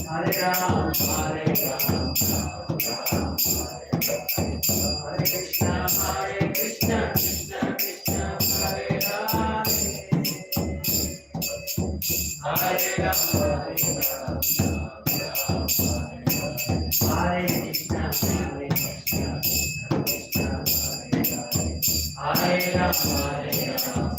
Hare Ram, Hare Ram, Hare Krishna, Krishna Krishna, Hare Hare, Hare Ram, Hare Ram,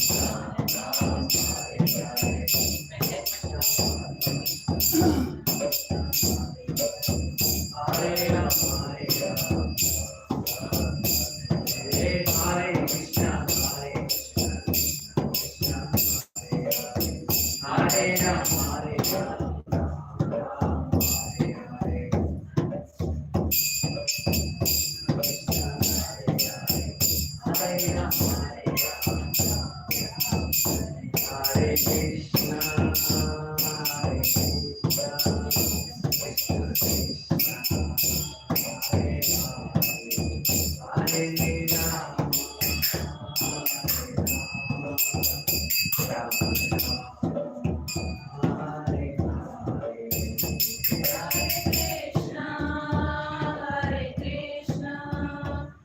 Hare Krishna,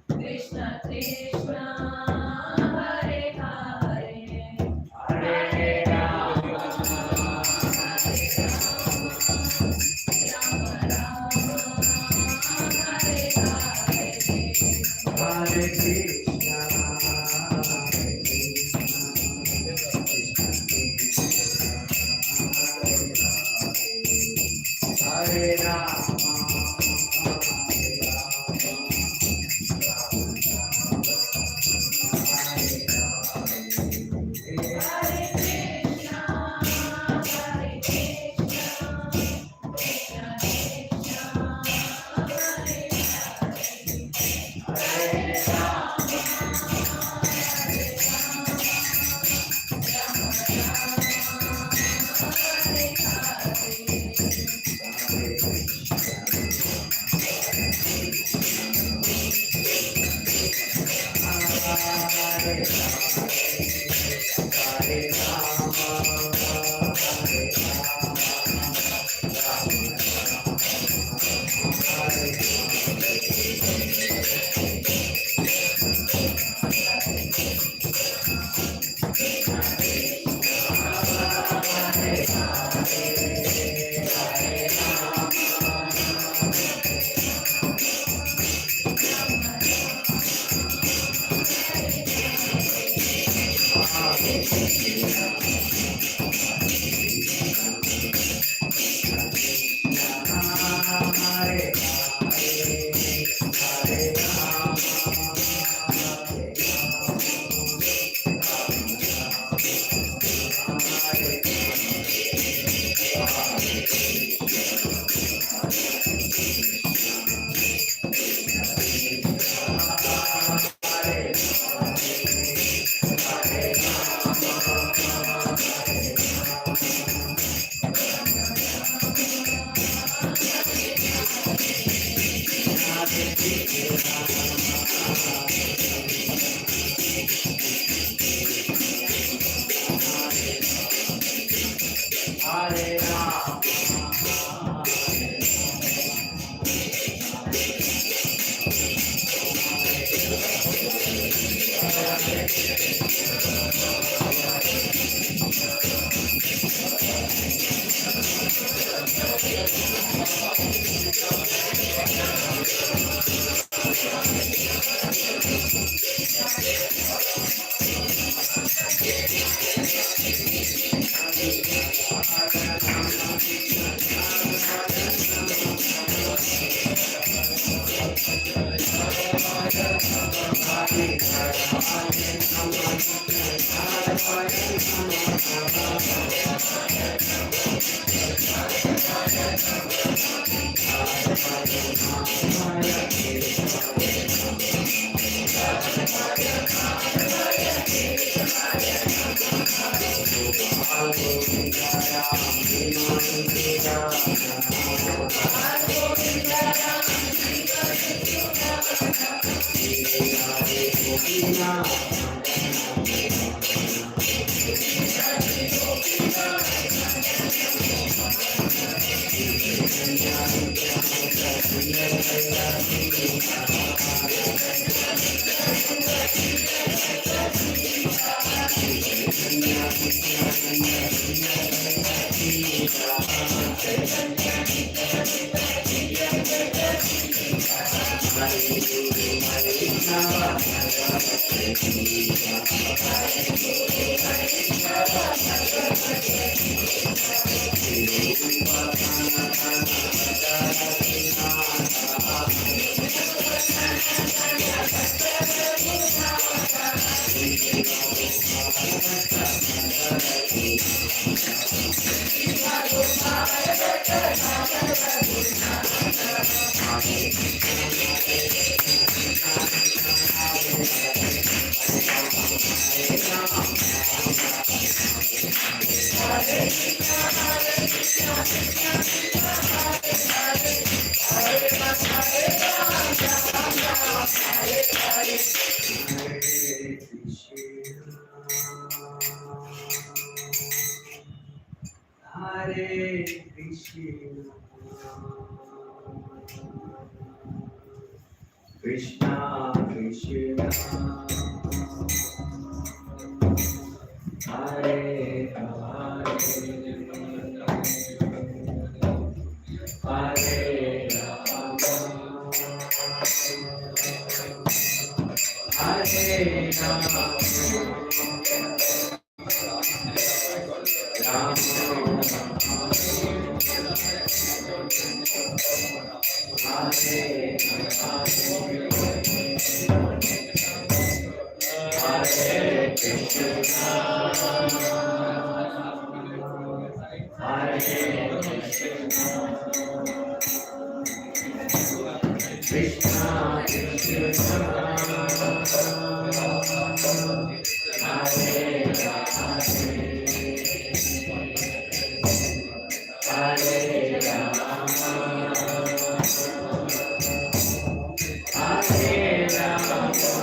Krishna Krishna, Hare Ram, Hare Ram, Krishna Krishna Hare Hare Hare Rama Hare Rama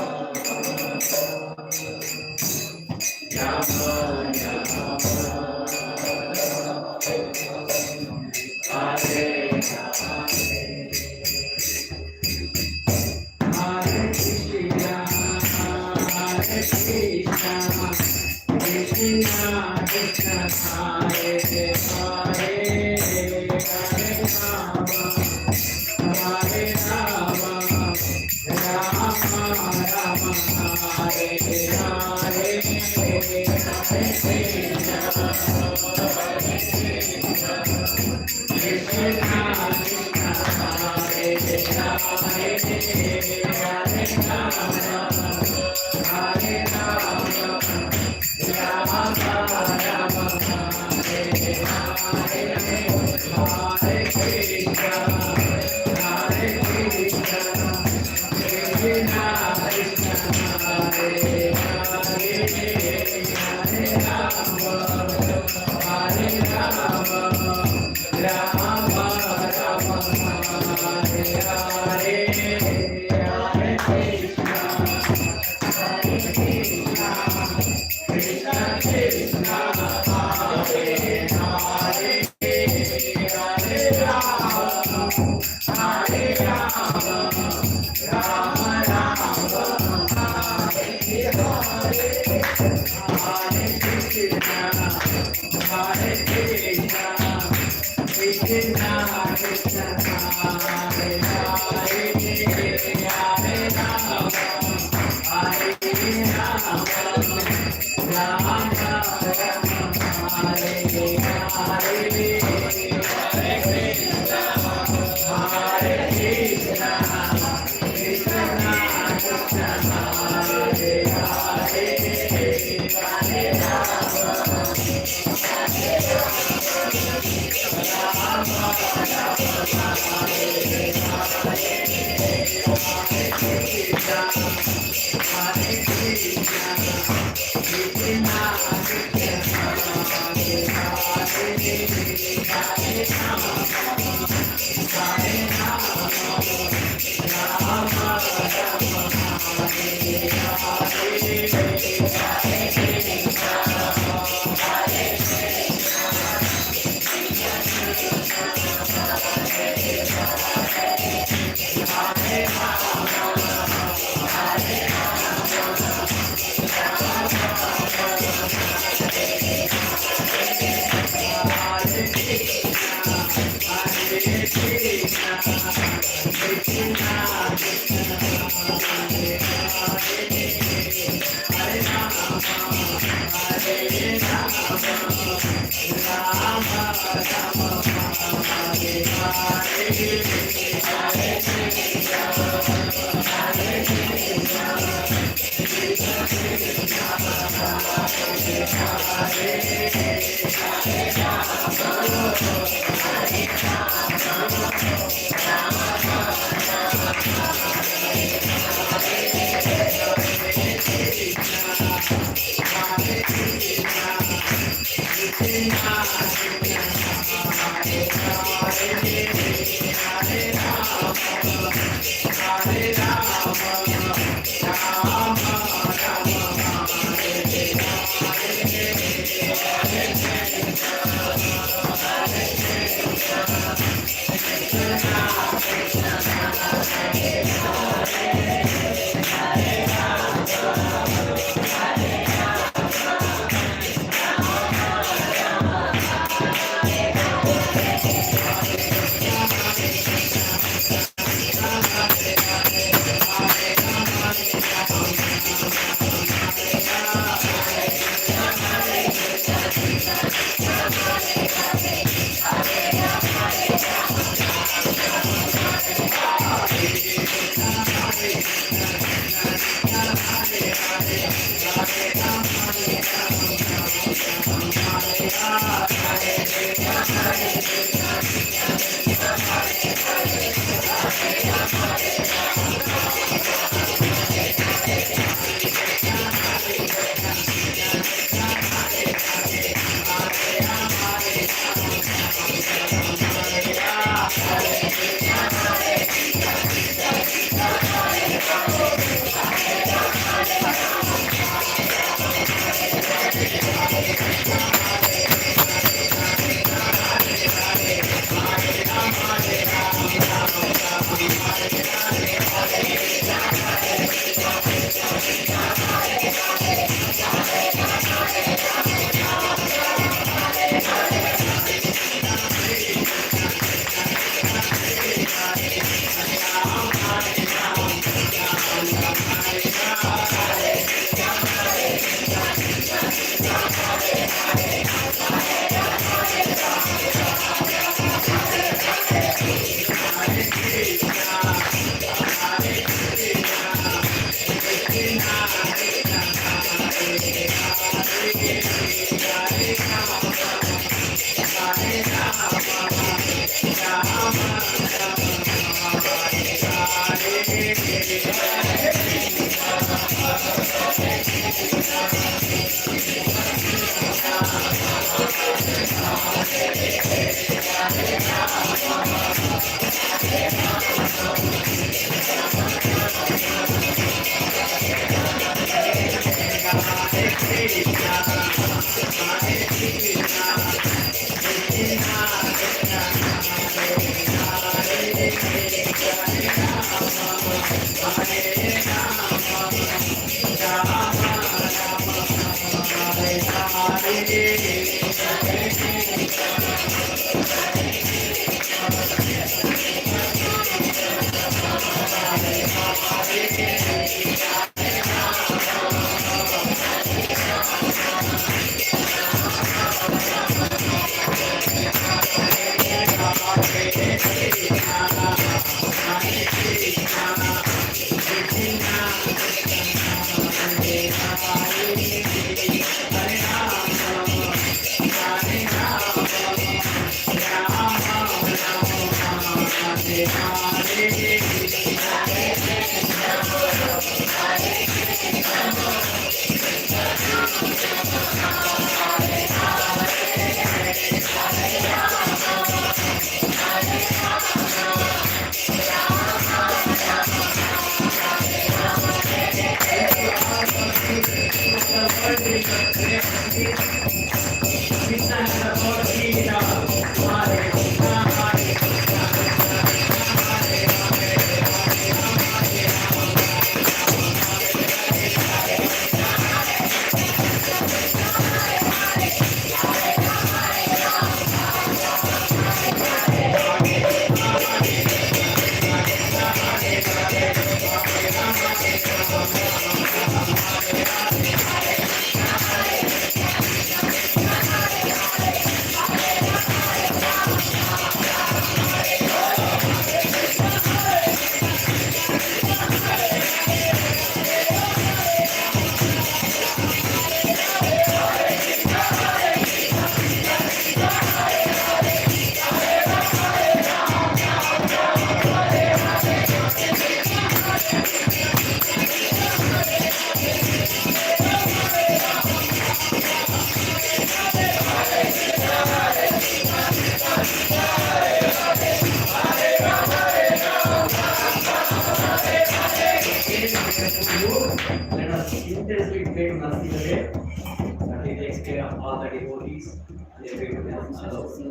Namaste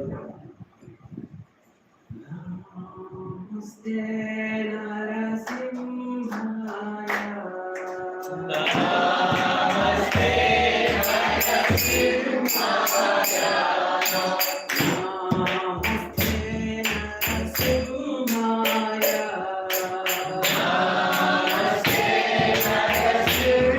Narasimhaya. Namaste Narasimhaya. Namaste Narasimhaya. Namaste Narasimhaya.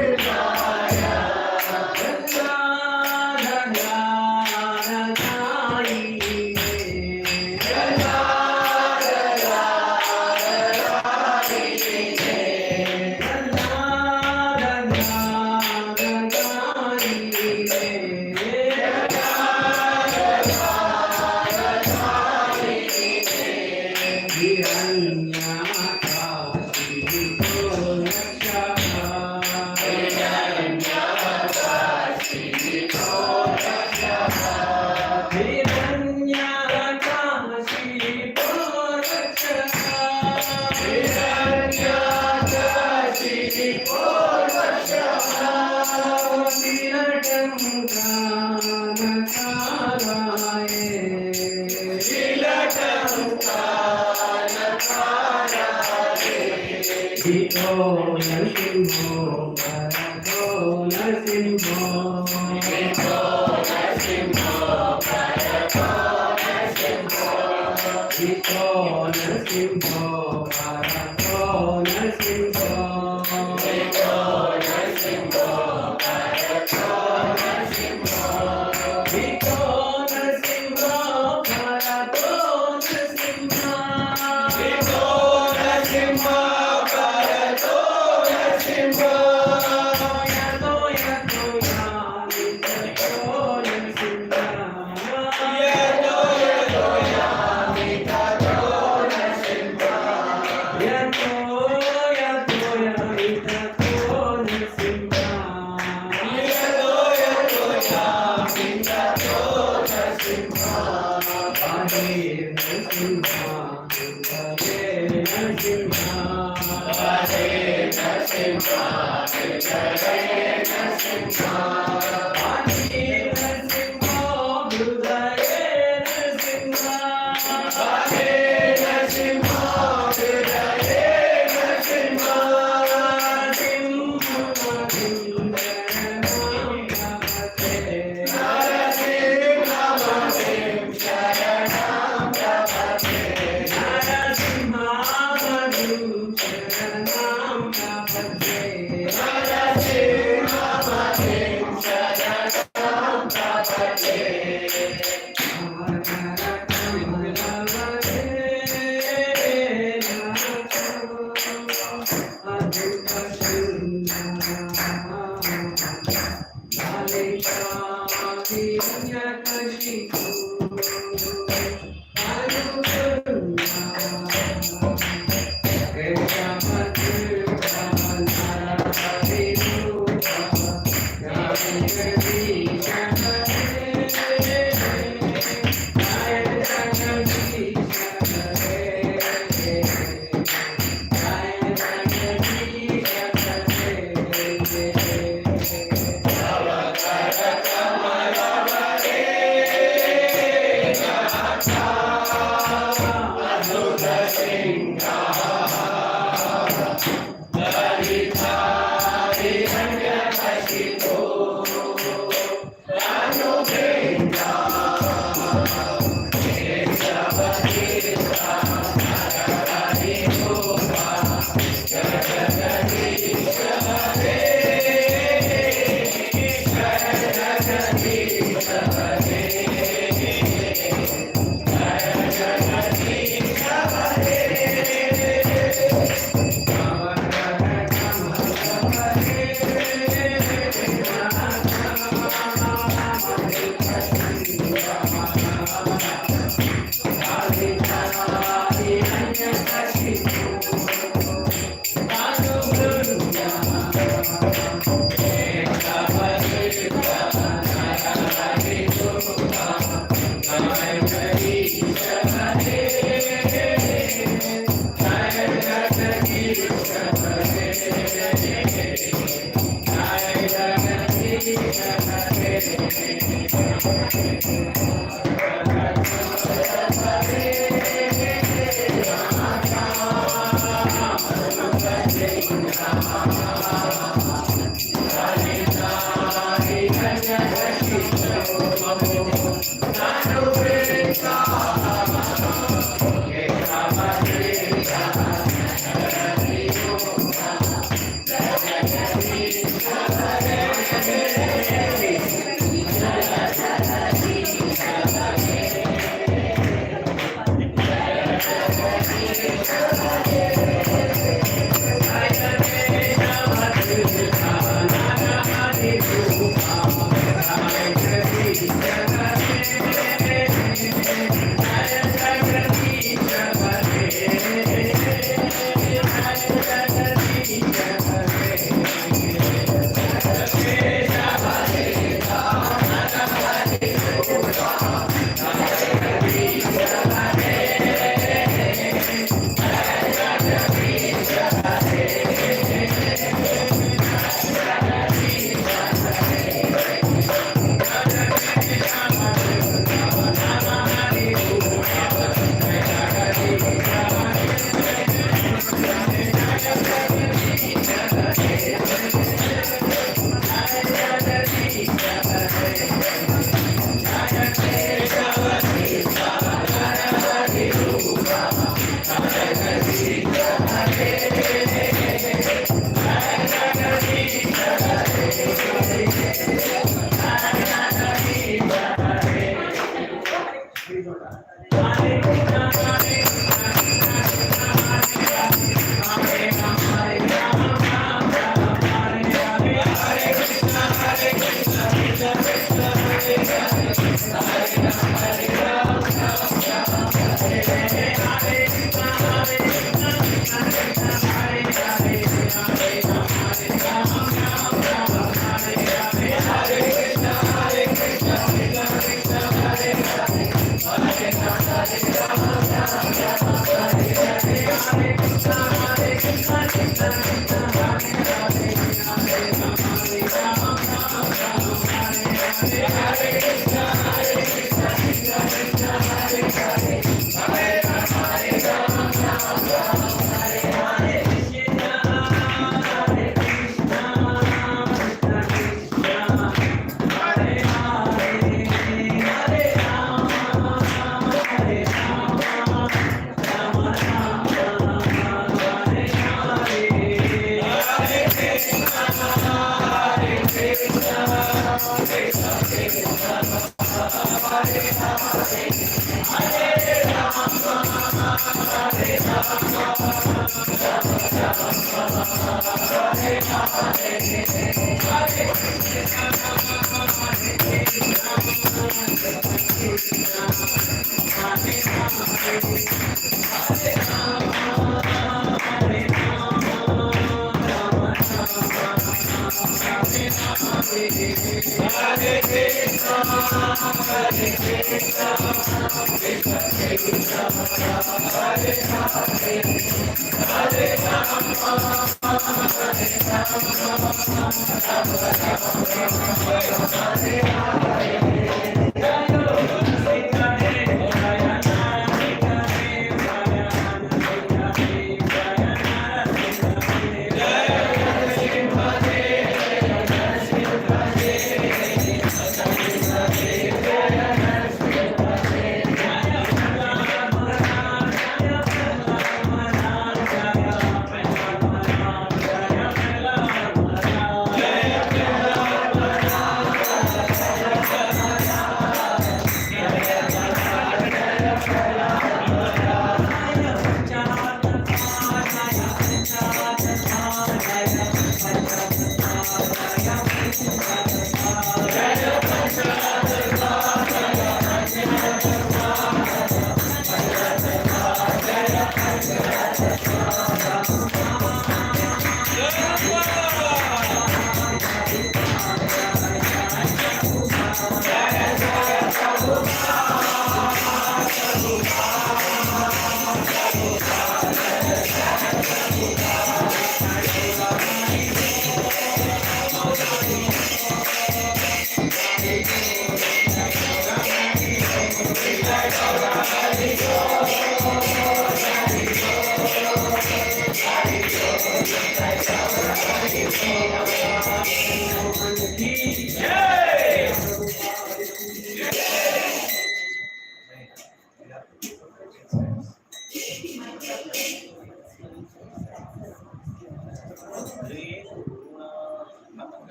Hare Krishna.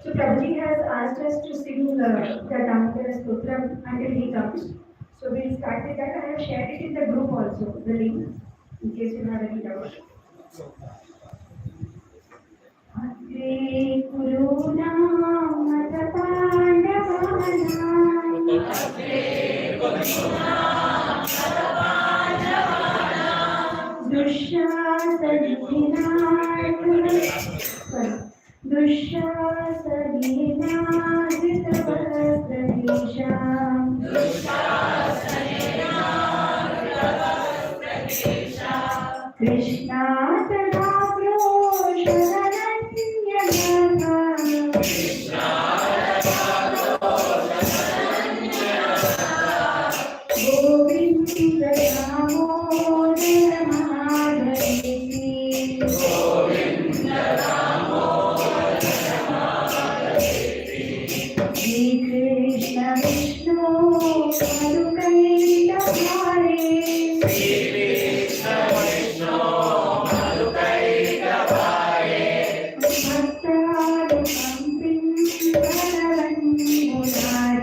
So Prabhuji has asked us to sing the Damodara Stotram until he comes. So we'll start with that. I have shared it in the group also, the link, in case you have any doubt. Atre Kurunam Matapandavanam Atre Kurunam Matapandavanam Krishna Tadavro Sharananyana Govinda Damodara Madhaviti Shri Krishna Vishnu Madukaita Hare Bhaktadu Pampin Paravan Murari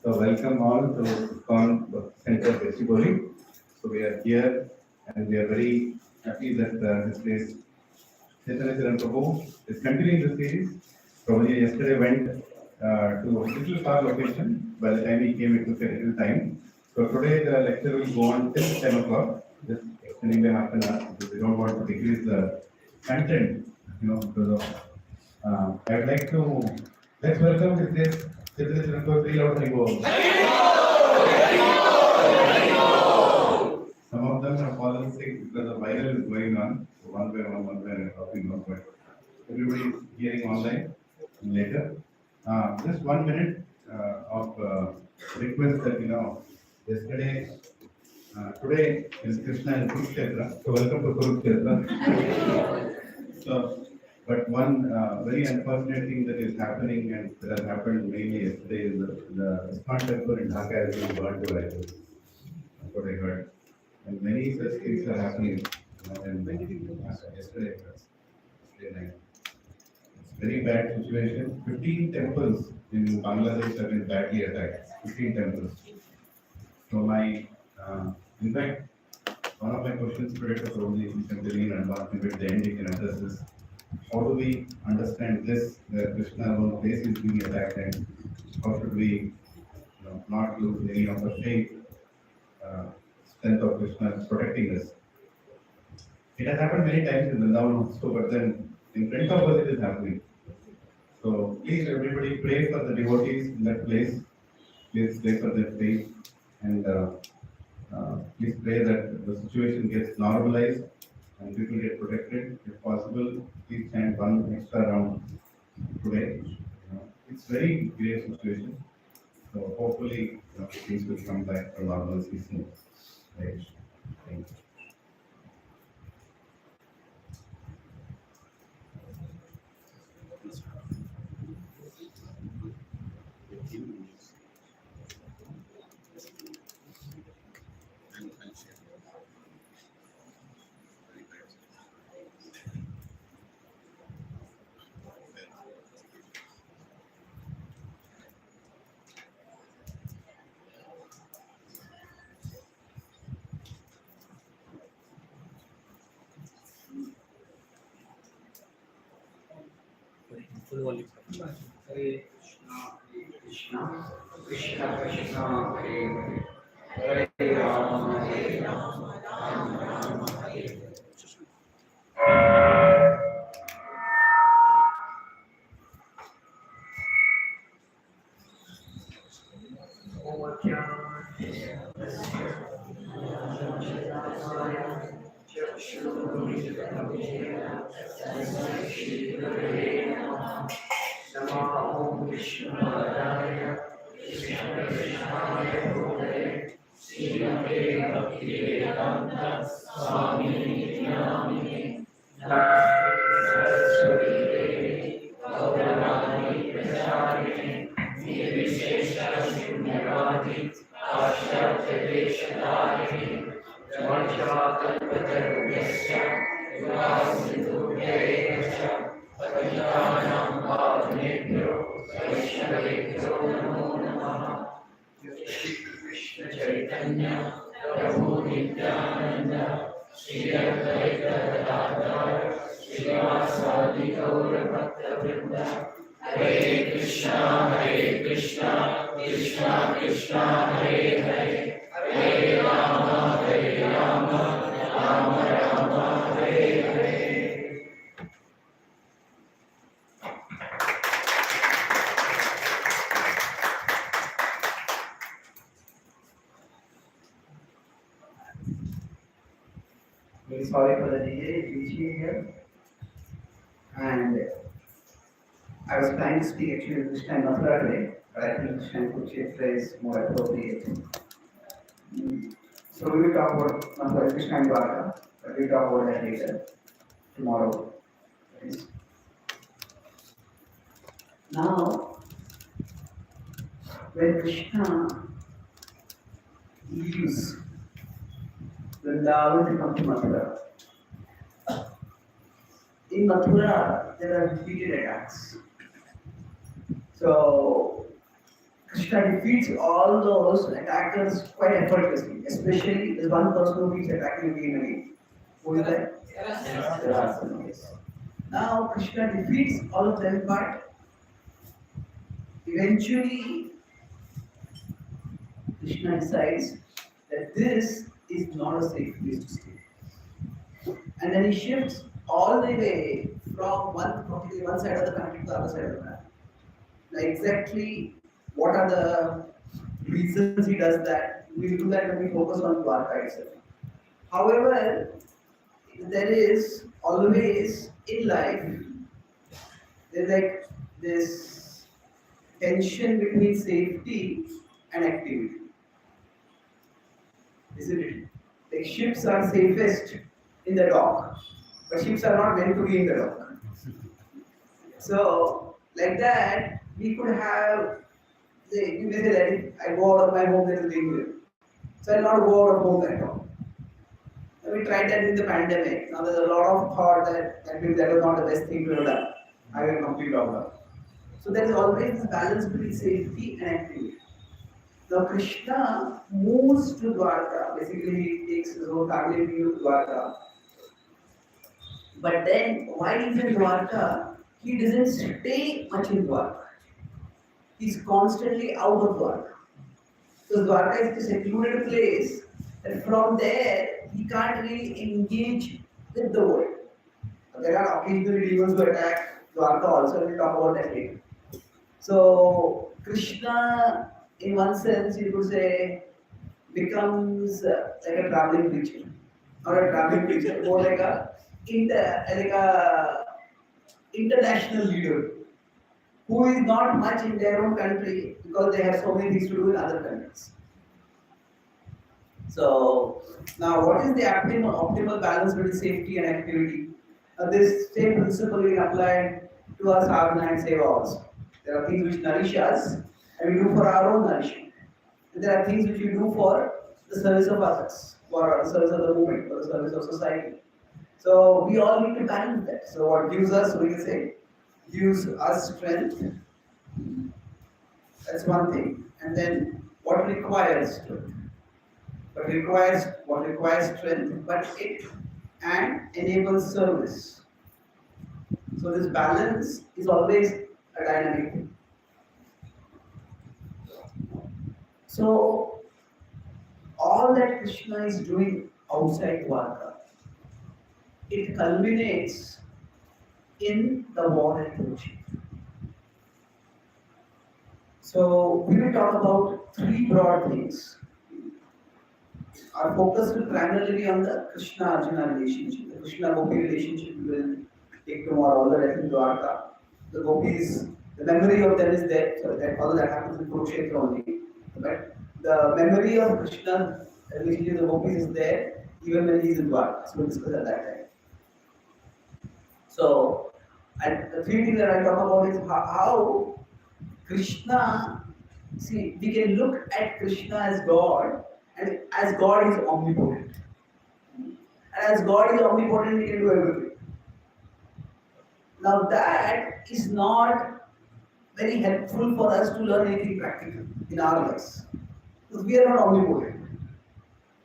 So welcome all to ISKCON Center Gachibowli. So we are here and we are very happy that this place, Chaitanya Charan Prabhu is continuing the series. Prabhuji yesterday went to a little far location. By the time he came, it took a little time. So today the lecture will go on till 10 o'clock, just extending by half an hour because we don't want to decrease the content, because of. I would like to let's welcome with this Chaitanya Charan Prabhu. Three loud Hari Bol. Some of them have fallen sick because the viral is going on. So one by one I'm talking about, but everybody is hearing online later. Just 1 minute of request that yesterday, today is Krishna and Kurukshetra. So welcome to Kurukshetra. So But one very unfortunate thing that is happening and that has happened mainly yesterday is the ISKCON temple in Dhaka has been burned to ashes. That's what I heard. And many such things are happening. Yesterday night. It's very bad situation. 15 temples in Bangladesh have been badly attacked. 15 temples. So in fact, one of my questions today to Prabhuji, if you can believe and not at the end you can address this. How do we understand this, that Krishna's own place is being attacked, and how should we not lose any of the faith, strength of Krishna protecting us? It has happened many times in Vrindavan also, but then in front of us it is happening. So please everybody pray for the devotees in that place. Please pray for their faith, and please pray that the situation gets normalized and people get protected. If possible, please chant one extra round today. It's very grave situation. So hopefully things will come back to normalcy soon. Right. Thank you. Hare Krishna, Krishna Krishna, Hare Hare, Hare Rama, Hare Rama, Rama Rama, Hare Hare. Namo Vishnupadaya, Krishna Krishna Bhutale, Srimate Bhaktivedanta Swami Nami, Saraswati Devi, Gauravani Pracharine, Nirvishesha Shunyavadi, Ashrata Deshadarine, Dvachakalpatarubhyasya, Yugasindhubhyayasya, Patitanam Bhavanebhyo, Vaishnavebhyo Namo Namaha. Krishna Chaitanya Prabhuji Nityananda, Shri Advaita Gadadhar, Srivasadi Gaura Bhakta Vrinda. Hare Krishna, Krishna Krishna, Hare Hare, Hare Rama, Rama Rama, Hare Hare. Very sorry for the delay reaching here. And I was planning to speak actually this time Mathura today, but I think Krishna Charitra is more appropriate. So we will talk about Mathura Krishna and Dwarka, but we will talk about that later, tomorrow. Now, when Krishna leaves Vrindavan to come to Mathura, in Mathura there are repeated attacks. So Krishna defeats all those attackers quite effortlessly, especially there's one person who keeps attacking again and again. Who is that? Yes. Now Krishna defeats all of them, but eventually Krishna decides that this is not a safe place to stay. And then he shifts all the way from one side of the country to the other side of the country. Like exactly what are the reasons he does that? We'll do that when we focus on Dwarka itself. However, there is always in life, there's like this tension between safety and activity. Isn't it? Like ships are safest in the dock, but ships are not meant to be in the dock. So, like that, we could have, say, you may say that if I go out of my home, there is danger. So, I'll not go out of home at all. And we tried that in the pandemic. Now, there's a lot of thought that maybe that was not the best thing to have done. I will complete lockdown. So, there is always this balance between safety and activity. Now, Krishna moves to Dwarka. Basically, he takes his whole family to Dwarka. But then, while he's in Dwarka, he doesn't stay much in Dwarka. He's constantly out of Dwarka. So Dwarka is a secluded place, and from there he can't really engage with the world. There are occasionally demons who attack Dwarka also, we'll talk about that later. So Krishna, in one sense, you could say, becomes like a traveling preacher. Not a traveling preacher, more like a international leader who is not much in their own country because they have so many things to do in other countries. So now, what is the optimal balance between safety and activity? This same principle is applied to our sadhana and seva also. There are things which nourish us and we do for our own nourishment. And there are things which we do for the service of others, for the service of the movement, for the service of society. So we all need to balance that. So what gives us, we can say, gives us strength. That's one thing. And then what requires strength? What requires strength, but it and enables service. So this balance is always a dynamic thing. So all that Krishna is doing outside Dwarka, it culminates in the war at Kurukshetra. So we will talk about three broad things. Our focus will primarily be on the Krishna-Arjuna relationship. The Krishna-Gopi relationship we will take tomorrow, all the rest in Dwarka. The Gopis, the memory of them is there, so that all that happens in Kurukshetra only. But the memory of Krishna's relationship with the Gopis is there even when he is in Dwarka. So we'll discuss at that time. So, and the three things that I talk about is how Krishna, see, we can look at Krishna as God, and as God is omnipotent. And as God is omnipotent, he can do everything. Now that is not very helpful for us to learn anything practical in our lives. Because we are not omnipotent.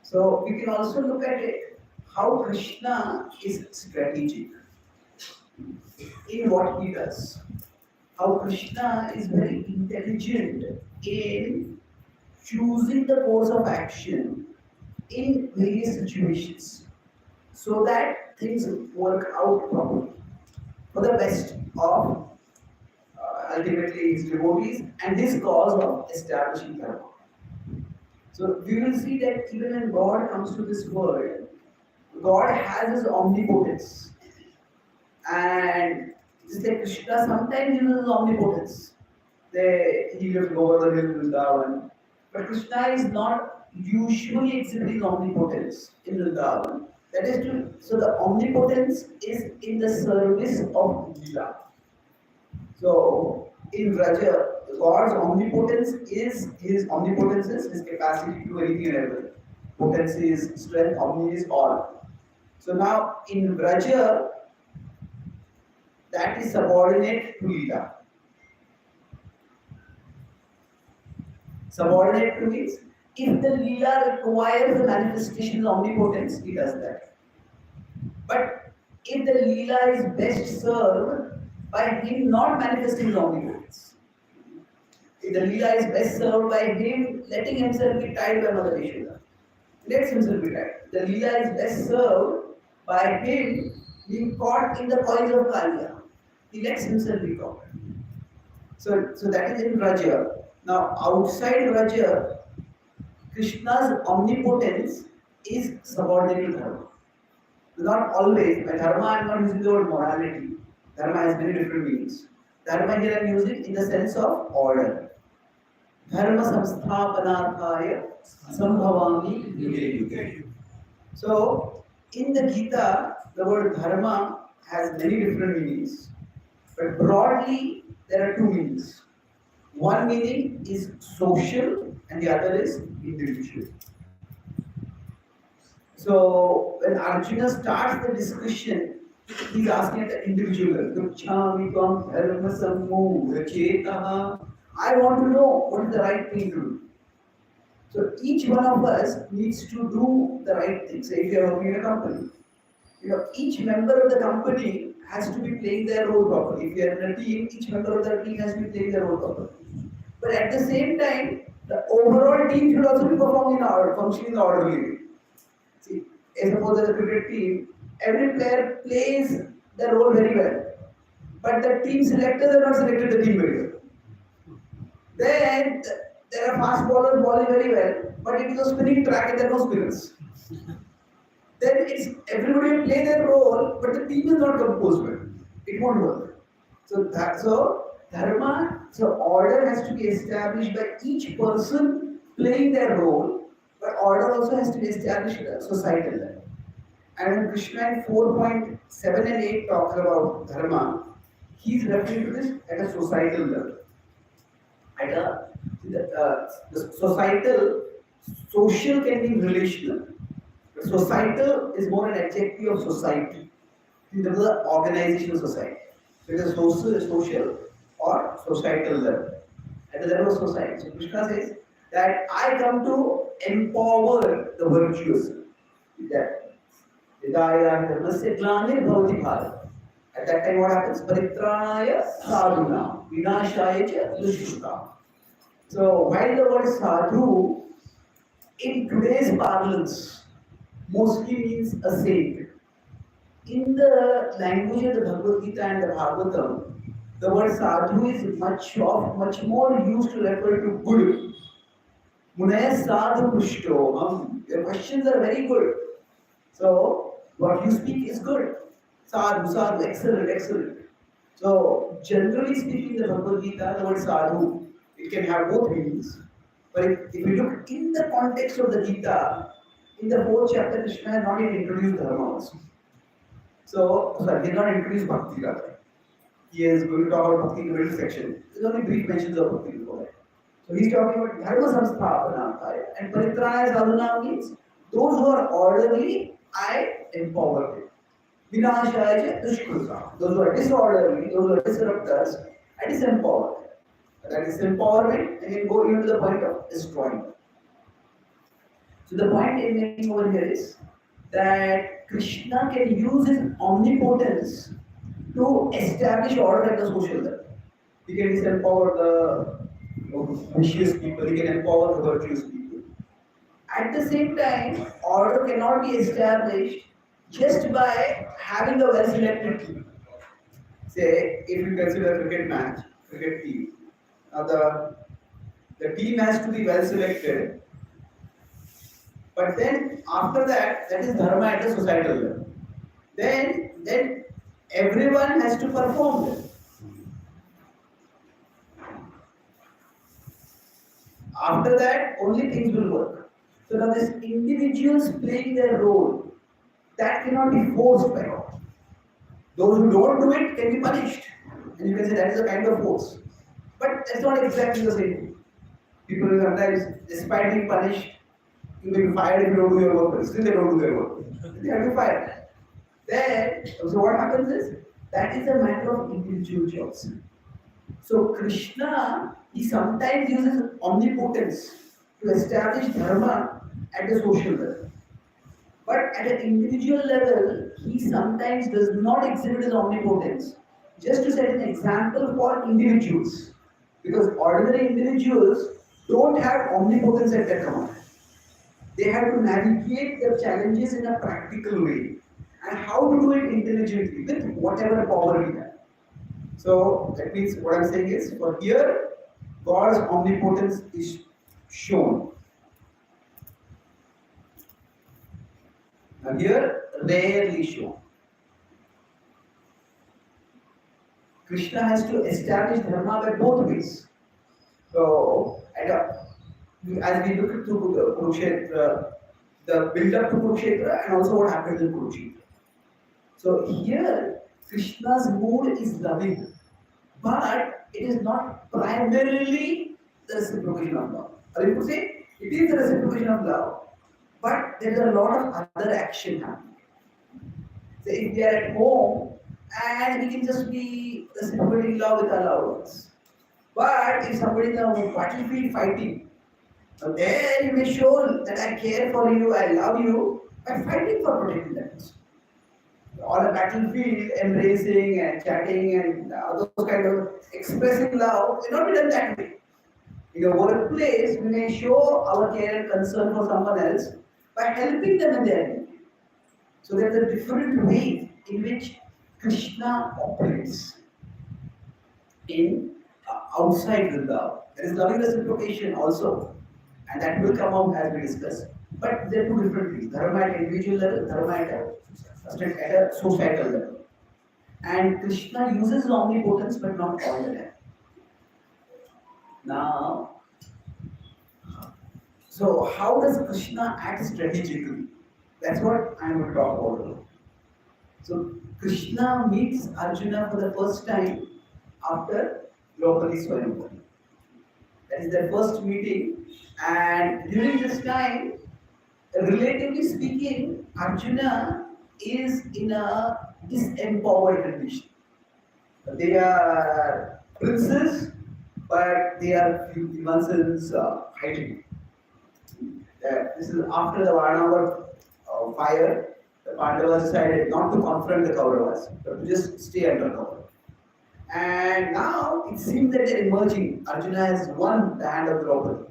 So we can also look at it how Krishna is strategic in what he does. How Krishna is very intelligent in choosing the course of action in various situations so that things work out properly for the best of ultimately his devotees and his cause of establishing dharma. So we will see that even when God comes to this world, God has his omnipotence. And just like Krishna sometimes uses his omnipotence. He lives over the hill Vrindavan. But Krishna is not usually exhibiting omnipotence in Vrindavan. That is so the omnipotence is in the service of Leela. So in Vraja, God's omnipotence is his capacity to do anything and everything. Potency is strength, omni is all. So now in Vraja, that is subordinate to Leela. Subordinate to means if the Leela requires the manifestation of omnipotence, he does that. But if the Leela is best served by him not manifesting his omnipotence, if the Leela is best served by him letting himself be tied by Mother Yashoda, lets himself be tied. The Leela is best served by him being caught in the coils of Kaliya. He lets himself be caught. So that is in Vraja. Now outside Vraja, Krishna's omnipotence is subordinate to dharma. Not always. By dharma I am not using the word morality. Dharma has many different meanings. Dharma here I am using in the sense of order. Dharma samsthapanarthaya sambhavami yuge. So in the Gita, the word dharma has many different meanings. But broadly, there are two meanings. One meaning is social and the other is individual. So when Arjuna starts the discussion, he's asking at the individual level. "Gacchami tvam dharma sammo racetaha." I want to know what is the right thing to do. So each one of us needs to do the right thing. Say if you are working in a company, each member of the company has to be playing their role properly. If you are in a team, each member of the team has to be playing their role properly. But at the same time, the overall team should also be performing in order, functioning in orderly way. See, suppose there's a cricket team, every player plays their role very well, but the team selectors have not selected the team very well. Then there are fast bowlers bowling very well, but it is a spinning track and there are no spinners. Then it's everybody will play their role, but the team is not composed well. It won't work. So dharma, so order has to be established by each person playing their role, but order also has to be established at a societal level. And when Krishna in 4.7 and 8 talks about dharma, he's referring to this at a societal level. The societal, social can be relational. But societal is more an adjective of society. There is an organization of society. So it is social or societal level. At the level of society. So Krishna says that I come to empower the virtuous. That at that time what happens? Paritraya sadhuna, vinashaya cha dushkruta. So while the word sadhu in today's parlance mostly means a saint, in the language of the Bhagavad Gita and the Bhagavatam, the word sadhu is much more used to refer to good. Munaya sadhu pushto. Your questions are very good. So what you speak is good. Sadhu, excellent. So generally speaking, the Bhagavad Gita, the word sadhu, it can have both meanings. But if you look in the context of the Gita, in the 4th chapter, Krishna has not yet introduced dharma also. So, sorry, he has not introduced bhakti rather. He is going to talk about bhakti in the middle section. There's only brief mentions of bhakti before that. So he's talking about dharma samsthapanam, and paritraya sadhana means those who are orderly, I empower them. Vinashaya dushkruta. Those who are disorderly, those who are disruptors, I disempower them. That is empowerment, and then go into the point of destroying. So the point I'm making over here is that Krishna can use his omnipotence to establish order at the social level. He can disempower the vicious people, he can empower the virtuous people. At the same time, order cannot be established just by having a well-selected team. Say, if you consider a cricket team, now the team has to be well-selected. But then after that is dharma at the societal level. Then everyone has to perform it. After that, only things will work. So now this individuals playing their role, that cannot be forced by God. Those who don't do it can be punished. And you can say that is a kind of force. But that's not exactly the same. People will sometimes, despite being punished, you may be fired if you don't do your work, but still they don't do their work. They have to be fired. Then, so what happens is, that is a matter of individual jobs. So Krishna, he sometimes uses omnipotence to establish dharma at the social level. But at an individual level, he sometimes does not exhibit his omnipotence. Just to set an example for individuals. Because ordinary individuals don't have omnipotence at their command. They have to navigate their challenges in a practical way. And how to do it intelligently with whatever power we have. So that means what I'm saying is, for here, God's omnipotence is shown. And here, rarely shown. Krishna has to establish dharma by both ways. So, as we look through Kurukshetra, the build-up to Kurukshetra and also what happens in Kurukshetra. So here, Krishna's mood is loving. but it is not primarily the reciprocation of love. Or you could say it is the reciprocation of love, but there is a lot of other action happening. So if we are at home and we can just be reciprocating love with our loved ones. But if somebody is on the battlefield fighting, there you may show that I care for you, I love you by fighting for protecting that person. On a battlefield, embracing and chatting and those kind of expressing love may not be done that way. In a workplace, we may show our care and concern for someone else by helping them in their need. So there's a different way in which Krishna operates in outside Vrindavan. There is loving reciprocation also, and that will come out as we discuss. But there are two different things: dharma at individual level, dharma at a societal level. And Krishna uses omnipotence, but not all the time. Now, so how does Krishna act strategically? That's what I'm going to talk about. So Krishna meets Arjuna for the first time after Draupadi Swayamvar. That is their first meeting, and during this time, relatively speaking, Arjuna is in a disempowered condition. They are princes, but they are few months hiding. This is after the Varnava fire. The Pandavas decided not to confront the Kauravas, but to just stay undercover. And now it seems that they're emerging. Arjuna has won the hand of Draupadi.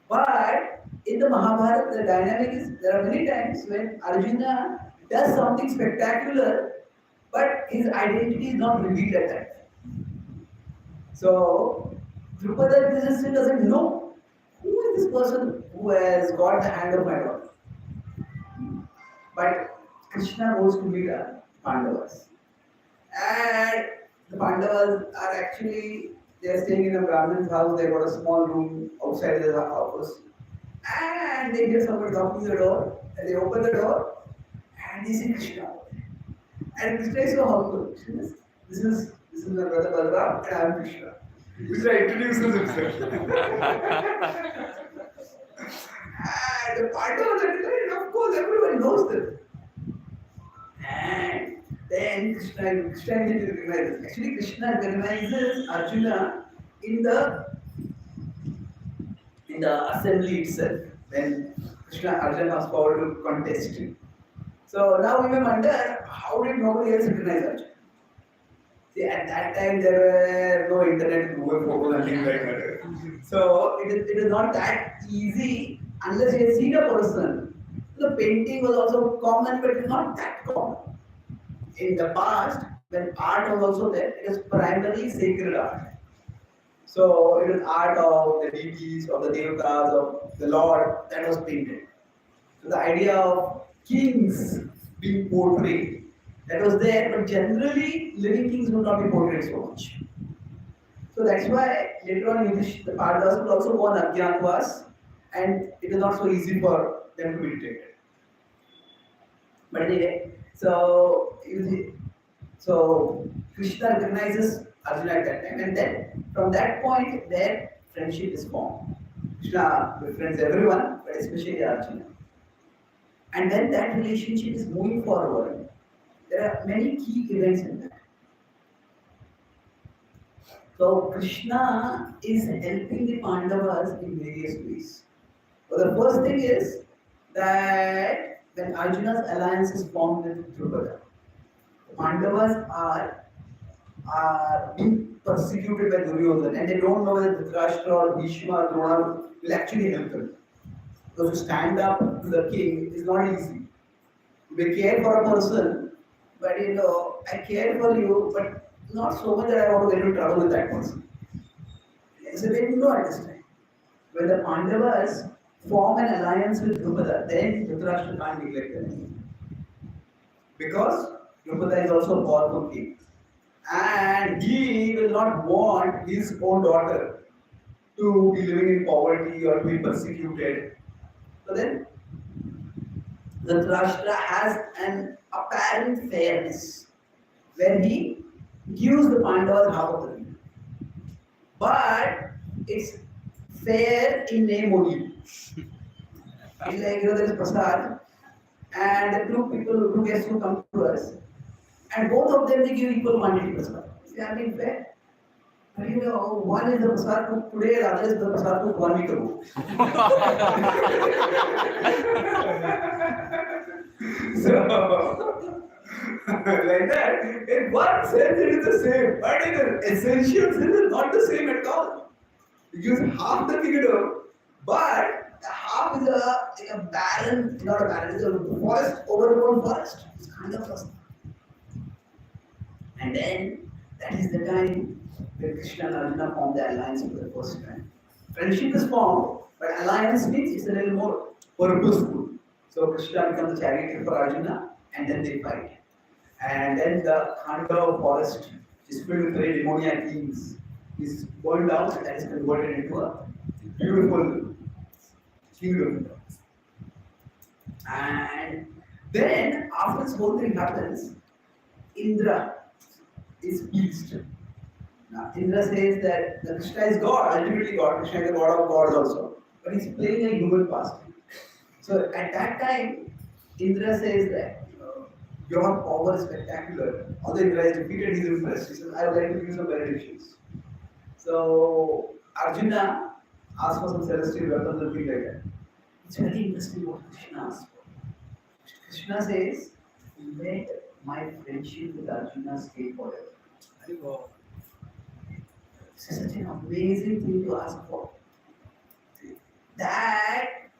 But in the Mahabharata, the dynamic is there are many times when Arjuna does something spectacular, but his identity is not revealed at that time. So Drupada still doesn't know who is this person who has got the hand of my daughter. But Krishna goes to meet Pandavas. And the Pandavas are actually, they are staying in a Brahmin's house, they got a small room outside the house. And they hear somebody knocking the door, and they open the door, and they see Krishna. And Krishna is so humble. This is my brother Balaram, and I am Krishna. Krishna introduces himself. And the Pandavas are delighted, of course, everyone knows them. And then Krishna recognizes. Actually, Krishna recognizes Arjuna in the assembly itself when Arjuna comes forward to contest. So now we may wonder, how did nobody else recognize Arjuna? See, at that time there were no internet, Google photos and things like that. So it is not that easy unless you have seen a person. The painting was also common, but it is not that common. In the past, when art was also there, it was primarily sacred art. So it was art of the deities, of the devatas, of the Lord that was painted. So the idea of kings being portrayed, that was there, but generally living kings would not be portrayed so much. So that's why later on the Pandavas would also go on Ajnatavas, and it is not so easy for them to be detected. But anyway, so Krishna recognizes Arjuna at that time, and then from that point, their friendship is formed. Krishna befriends everyone, but especially Arjuna. And when that relationship is moving forward, there are many key events in that. So Krishna is helping the Pandavas in various ways. So the first thing is that when Arjuna's alliance is formed with Drupada, the Pandavas are being persecuted by Duryodhana, and they don't know whether Dhritarashtra or Bhishma or Drona will actually help them. So to stand up to the king is not easy. You may care for a person, but I care for you, but not so much that I want to get into trouble with that person. So they didn't know at this time. When the Pandavas form an alliance with Drupada, then Dhritarashtra can't neglect them. Because Drupada is also a powerful king. And he will not want his own daughter to be living in poverty or to be persecuted. So then, Dhritarashtra has an apparent fairness where he gives the Pandavas half of the kingdom. but it's fair in name only. It's like there is prasad, and the two guests who come to us, and both of them they give equal quantity prasad. See, I mean fair. But one is the prasad cooked today, the other is the prasad cooked 1 week ago. So, like that, in one sense it is the same, but in an essential sense it is not the same at all. You use half the kingdom, but the half is a barren, not a barren, it's a forest, overgrown forest. It's kind of a. And then that is the time when Krishna and Arjuna form the alliance for the first time. Friendship is formed, but alliance means it's a little more purposeful. So Krishna becomes the charioteer for Arjuna, and then they fight. And then the Khandava forest is filled with very demoniac beings. Is burned down and that is converted into a beautiful kingdom. And then after this whole thing happens, Indra is pleased. Now Indra says that the Krishna is God, ultimately God, Krishna is the God of gods also. But he's playing a human pastime. So at that time, Indra says that your power is spectacular. Although Indra is defeated, he's impressed. He says, I would like to give you some benedictions. So Arjuna asked for some celestial weapons and things like that. It's very interesting what Krishna asked for. Krishna says, let my friendship with Arjuna stay forever. This is such an amazing thing to ask for. That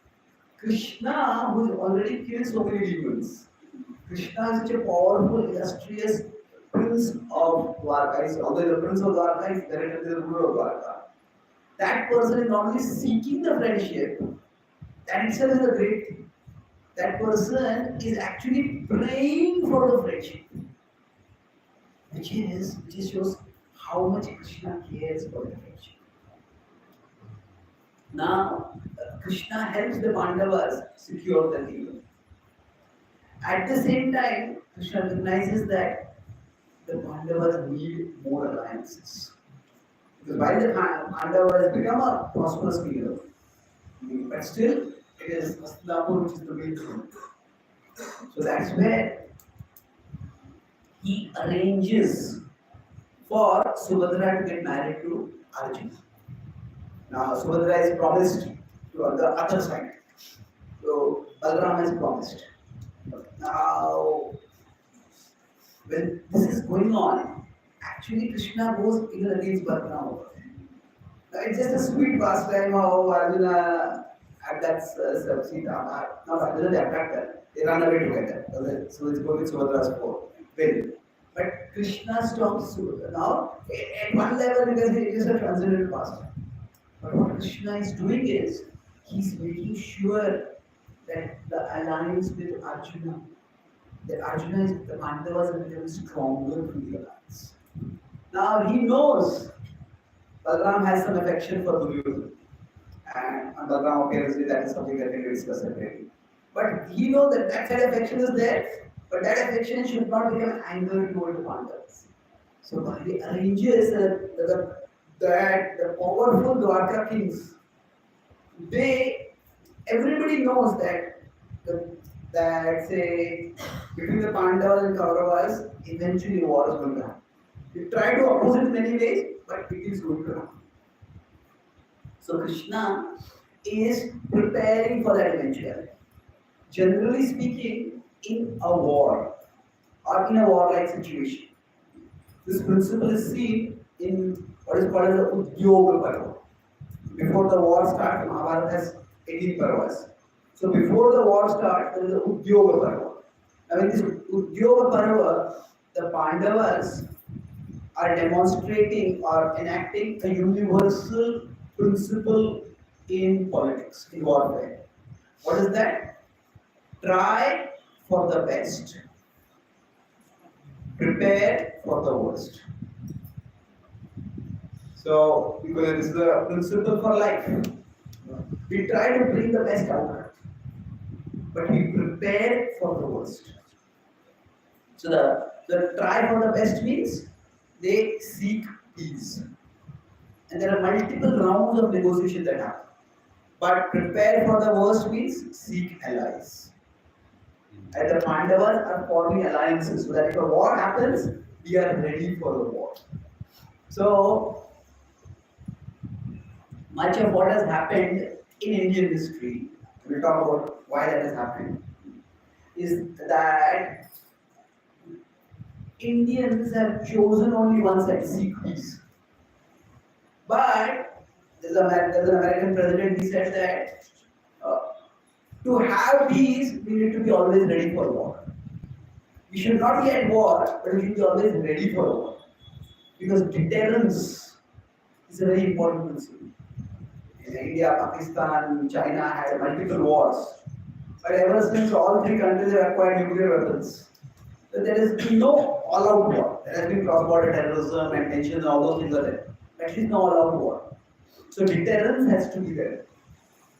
Krishna, who has already killed so many demons, Krishna is such a powerful, illustrious prince of Dwarka. Although the prince of Dwarka is directly the ruler of Dwarka. That person is not only seeking the friendship, that itself is a great thing. That person is actually praying for the friendship, which shows how much Krishna cares for the friendship. Now, Krishna helps the Pandavas secure the kingdom. At the same time, Krishna recognizes that the Pandavas need more alliances. Because while the Pandavas become a prosperous kingdom, but still it is Hastinapur which is the main thing. So that's where he arranges for Subhadra to get married to Arjuna. Now Subhadra is promised to the other side. So Balram is promised. Now when this is going on, actually Krishna goes even against Balram. It's just a sweet pastime how Arjuna attacks Sita. Not Arjuna, they attack her. They run away together. So it's going with Subhadra's will. But Krishna stops Subhadra. Now, at one level, because it is a transcendental pastime. But what Krishna is doing is, he's making sure that the alliance with Arjuna, that Arjuna is the Pandavas are becoming stronger through the alliance. Now he knows Balram has some affection for Duryodhana. And Balram obviously that is something that we will discuss separately. But he knows that that kind of affection is there, but that affection should not become anger toward the Pandavas. So he arranges that the powerful Dwarka kings, everybody knows that say between the Pandavas and Kauravas, eventually war is going to happen. We try to oppose it in many ways, but it is going to happen. So Krishna is preparing for that eventuality. Generally speaking, in a war or in a warlike situation, this principle is seen in what is called as the Udyoga Parva. Before the war starts, Mahabharata has 18 Parvas. So before the war starts, there is the Udyoga Parva. Now in this Udyoga Parva, the Pandavas are demonstrating or enacting a universal principle in politics, in warfare. What is that? Try for the best. Prepare for the worst. So, because this is a principle for life. We try to bring the best out, but we prepare for the worst. So the try for the best means they seek peace. and there are multiple rounds of negotiation that happen. But prepare for the worst means seek allies. And the Pandavas are forming alliances so that if a war happens, we are ready for the war. So much of what has happened in Indian history, we'll talk about why that has happened, is that Indians have chosen only one side, seek peace. But there's an American president, he said that to have peace, we need to be always ready for war. We should not be at war, but we should be always ready for war. Because deterrence is a very important principle. In India, Pakistan, China had multiple wars. But ever since all three countries have acquired nuclear weapons, so there has been no all-out war. There has been cross-border terrorism and tensions and all those things are there. At least no all-out war. So deterrence has to be there.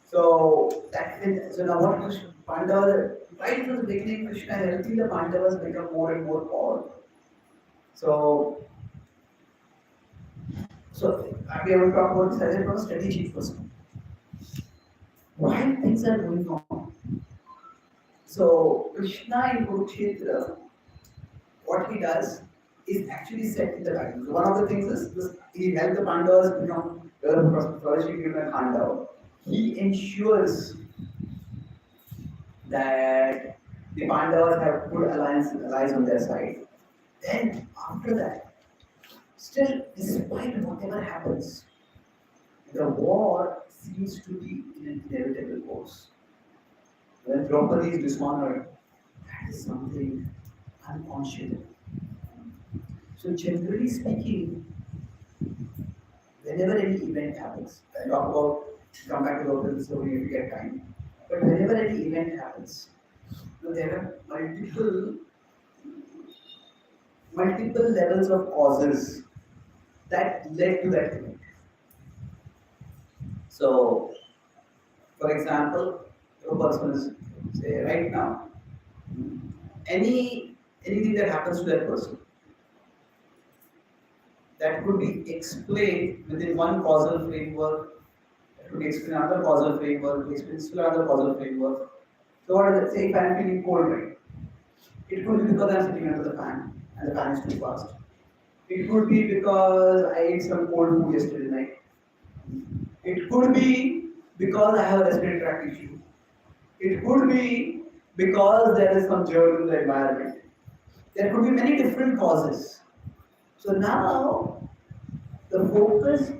So now what Krishna, Pandavas, right from the beginning, Krishna helping the Pandavas become more and more powerful. So we will talk about this as a strategic person. Why things are going on? So Krishna in Kurukshetra, what he does is actually set in the guidance. One of the things is this, he helped the Pandavas become flourishing in the Khandava. He ensures that the Pandavas have good allies on their side. Then after that, still despite whatever happens, the war seems to be in an inevitable course. When Draupadi is dishonored, that is something unconscionable. So generally speaking, whenever any event happens, I talk about, come back to Draupadi story if you get time. But whenever any event happens, there are multiple levels of causes that led to that event. So, for example, a person is, say, right now, anything that happens to that person, that could be explained within one causal framework, that could be explained another causal framework, explained still another causal framework. So what is it? Say if I am feeling cold, right? It could be because I am sitting under the fan and the fan is too fast. It could be because I ate some cold food yesterday night. It could be because I have a respiratory tract issue. It could be because there is some germ in the environment. There could be many different causes. So now, the focus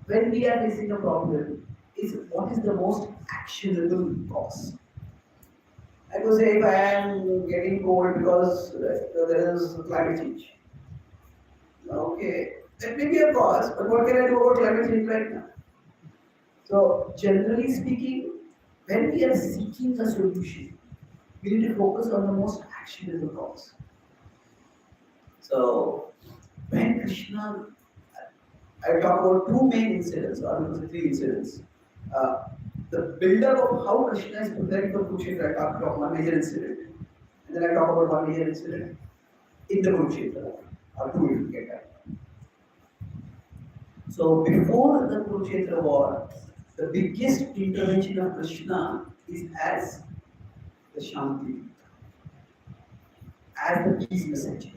when we are facing a problem is what is the most actionable cause. I could say if I am getting cold because there is climate change. Okay, that may be a cause, but what can I do about climate change right now? So, generally speaking, when we are seeking a solution, we need to focus on the most actionable cause. So, when Krishna, I will talk about two main incidents, or three incidents. The build-up of how Krishna is preparing for Kurukshetra, I talk about one major incident, and then I talk about one major incident in the Kurukshetra, or two if you get that. So before the Kurukshetra war, the biggest intervention of Krishna is as the Shanti, as the peace messenger.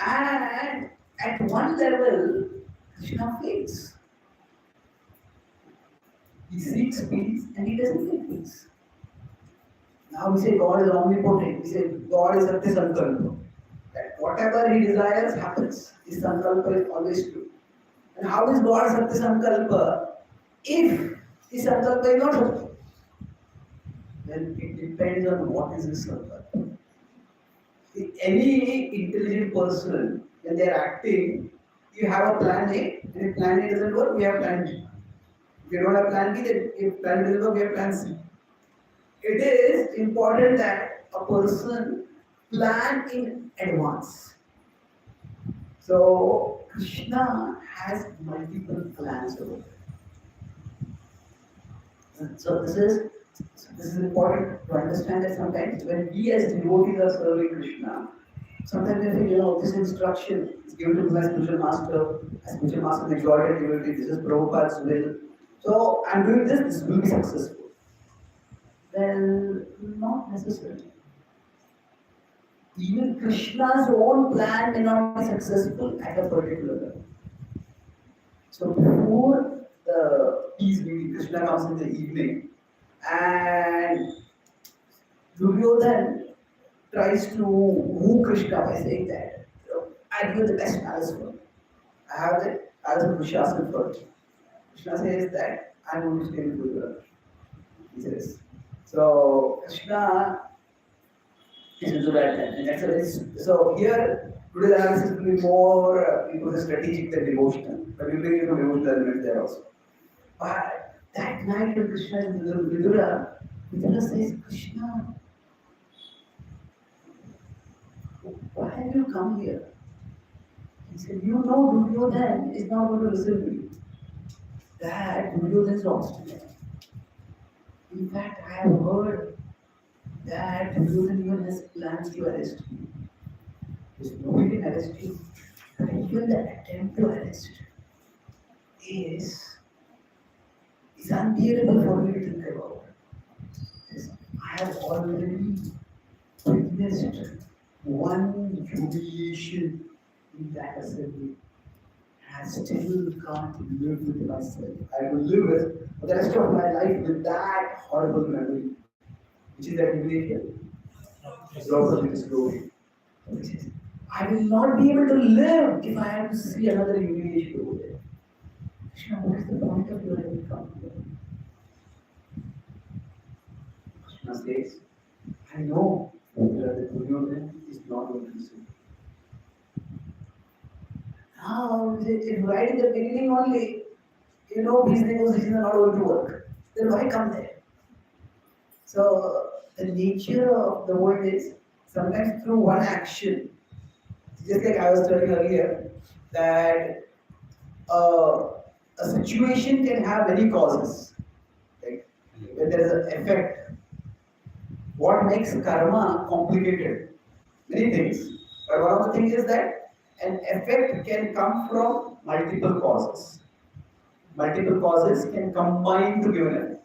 And at one level, Krishna fails. He seeks peace and he doesn't get peace. Now we say God is omnipotent. We say God is Satya Sankalpa. That whatever he desires happens. His Sankalpa is always true. And how is God Satya Sankalpa if his Sankalpa is not Satya? Then it depends on what is his Sankalpa. Any intelligent person, when they are acting, you have a plan A, and if plan A doesn't work, we have plan B. If you don't have plan B, then if plan B doesn't work, we have plan C. It is important that a person plan in advance. So Krishna has multiple plans over there. So this is important to understand that sometimes when we as devotees are serving Krishna, Sometimes they think, this instruction is given to my spiritual master, as spiritual master is exalted divinity, this is Prabhupada's will. So I'm doing this will be successful. Well, not necessarily. Even Krishna's own plan may not be successful at a particular level. So before the peace meeting, Krishna comes in the evening and Duryodhan tries to woo Krishna by saying that, I give you the best palace for you. I have the palace of Dushasana for you. Krishna says that I'm going to stay with Duryodhan. He says. So Krishna is into that time. And that's a very, so here today's analysis will be more into the strategic than devotional. But we will bring into devotional element there also. But that night when Krishna is with Vidura, Vidura says, Krishna, why have you come here? He said, you know Duryodhan is not going to listen to you. That Duryodhan is obstinate. In fact, I have heard that Duryodhan even has plans to arrest you. There's nobody can arrest you. But even the attempt to arrest is unbearable for me to think about. Yes, I have already witnessed one humiliation in that assembly. I still can't live with myself. I will live with for the rest of my life with that horrible memory. Which is that humiliation? Loss of its glory. I will not be able to live if I have to see another humiliation over there. Krishna, what is the point of your having come here? Krishna says, I know that Duryodhana is not going to listen. Now, right in the beginning only, these negotiations are not going to work. Then why come there? So, the nature of the world is sometimes through one action. Just like I was telling earlier, that a situation can have many causes. Like when there is an effect, what makes karma complicated? Many things. But one of the things is that an effect can come from multiple causes. Multiple causes can combine to give an effect.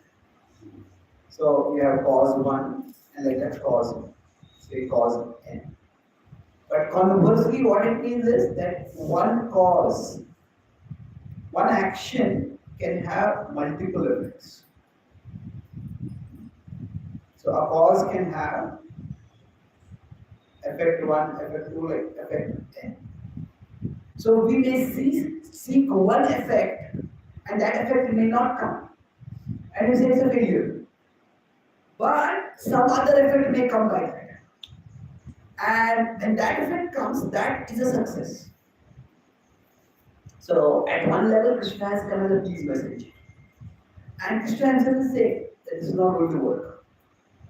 So you have cause 1 and like that cause, say cause n. But conversely, what it means is that one cause, one action can have multiple effects. So a cause can have effect 1, effect 2, like effect n. So we may seek one effect and that effect may not come. And we say it's a failure. But some other effect may come by that. And when that effect comes, that is a success. So at one level, Krishna has come as a peace message. And Krishna himself is saying that this is not going to work.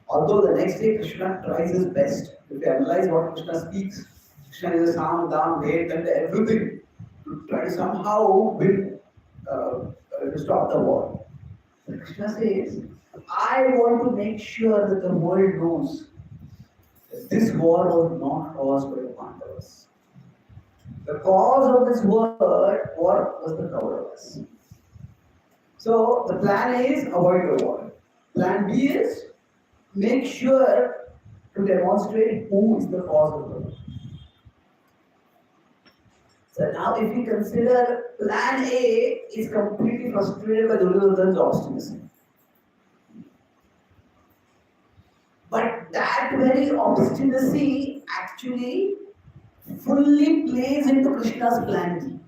Although the next day Krishna tries his best. If you analyze what Krishna speaks, Krishna is a sound, down, weight, and everything to try to somehow win, to stop the war. But Krishna says, I want to make sure that the world knows that this war was not caused by the Pandavas. The cause of this war was the Kauravas. So the plan is avoid the war. Plan B is make sure to demonstrate who is the cause of the war. So now if we consider plan A is completely frustrated by Duryodhana's obstinacy. But that very obstinacy actually fully plays into Krishna's plan B.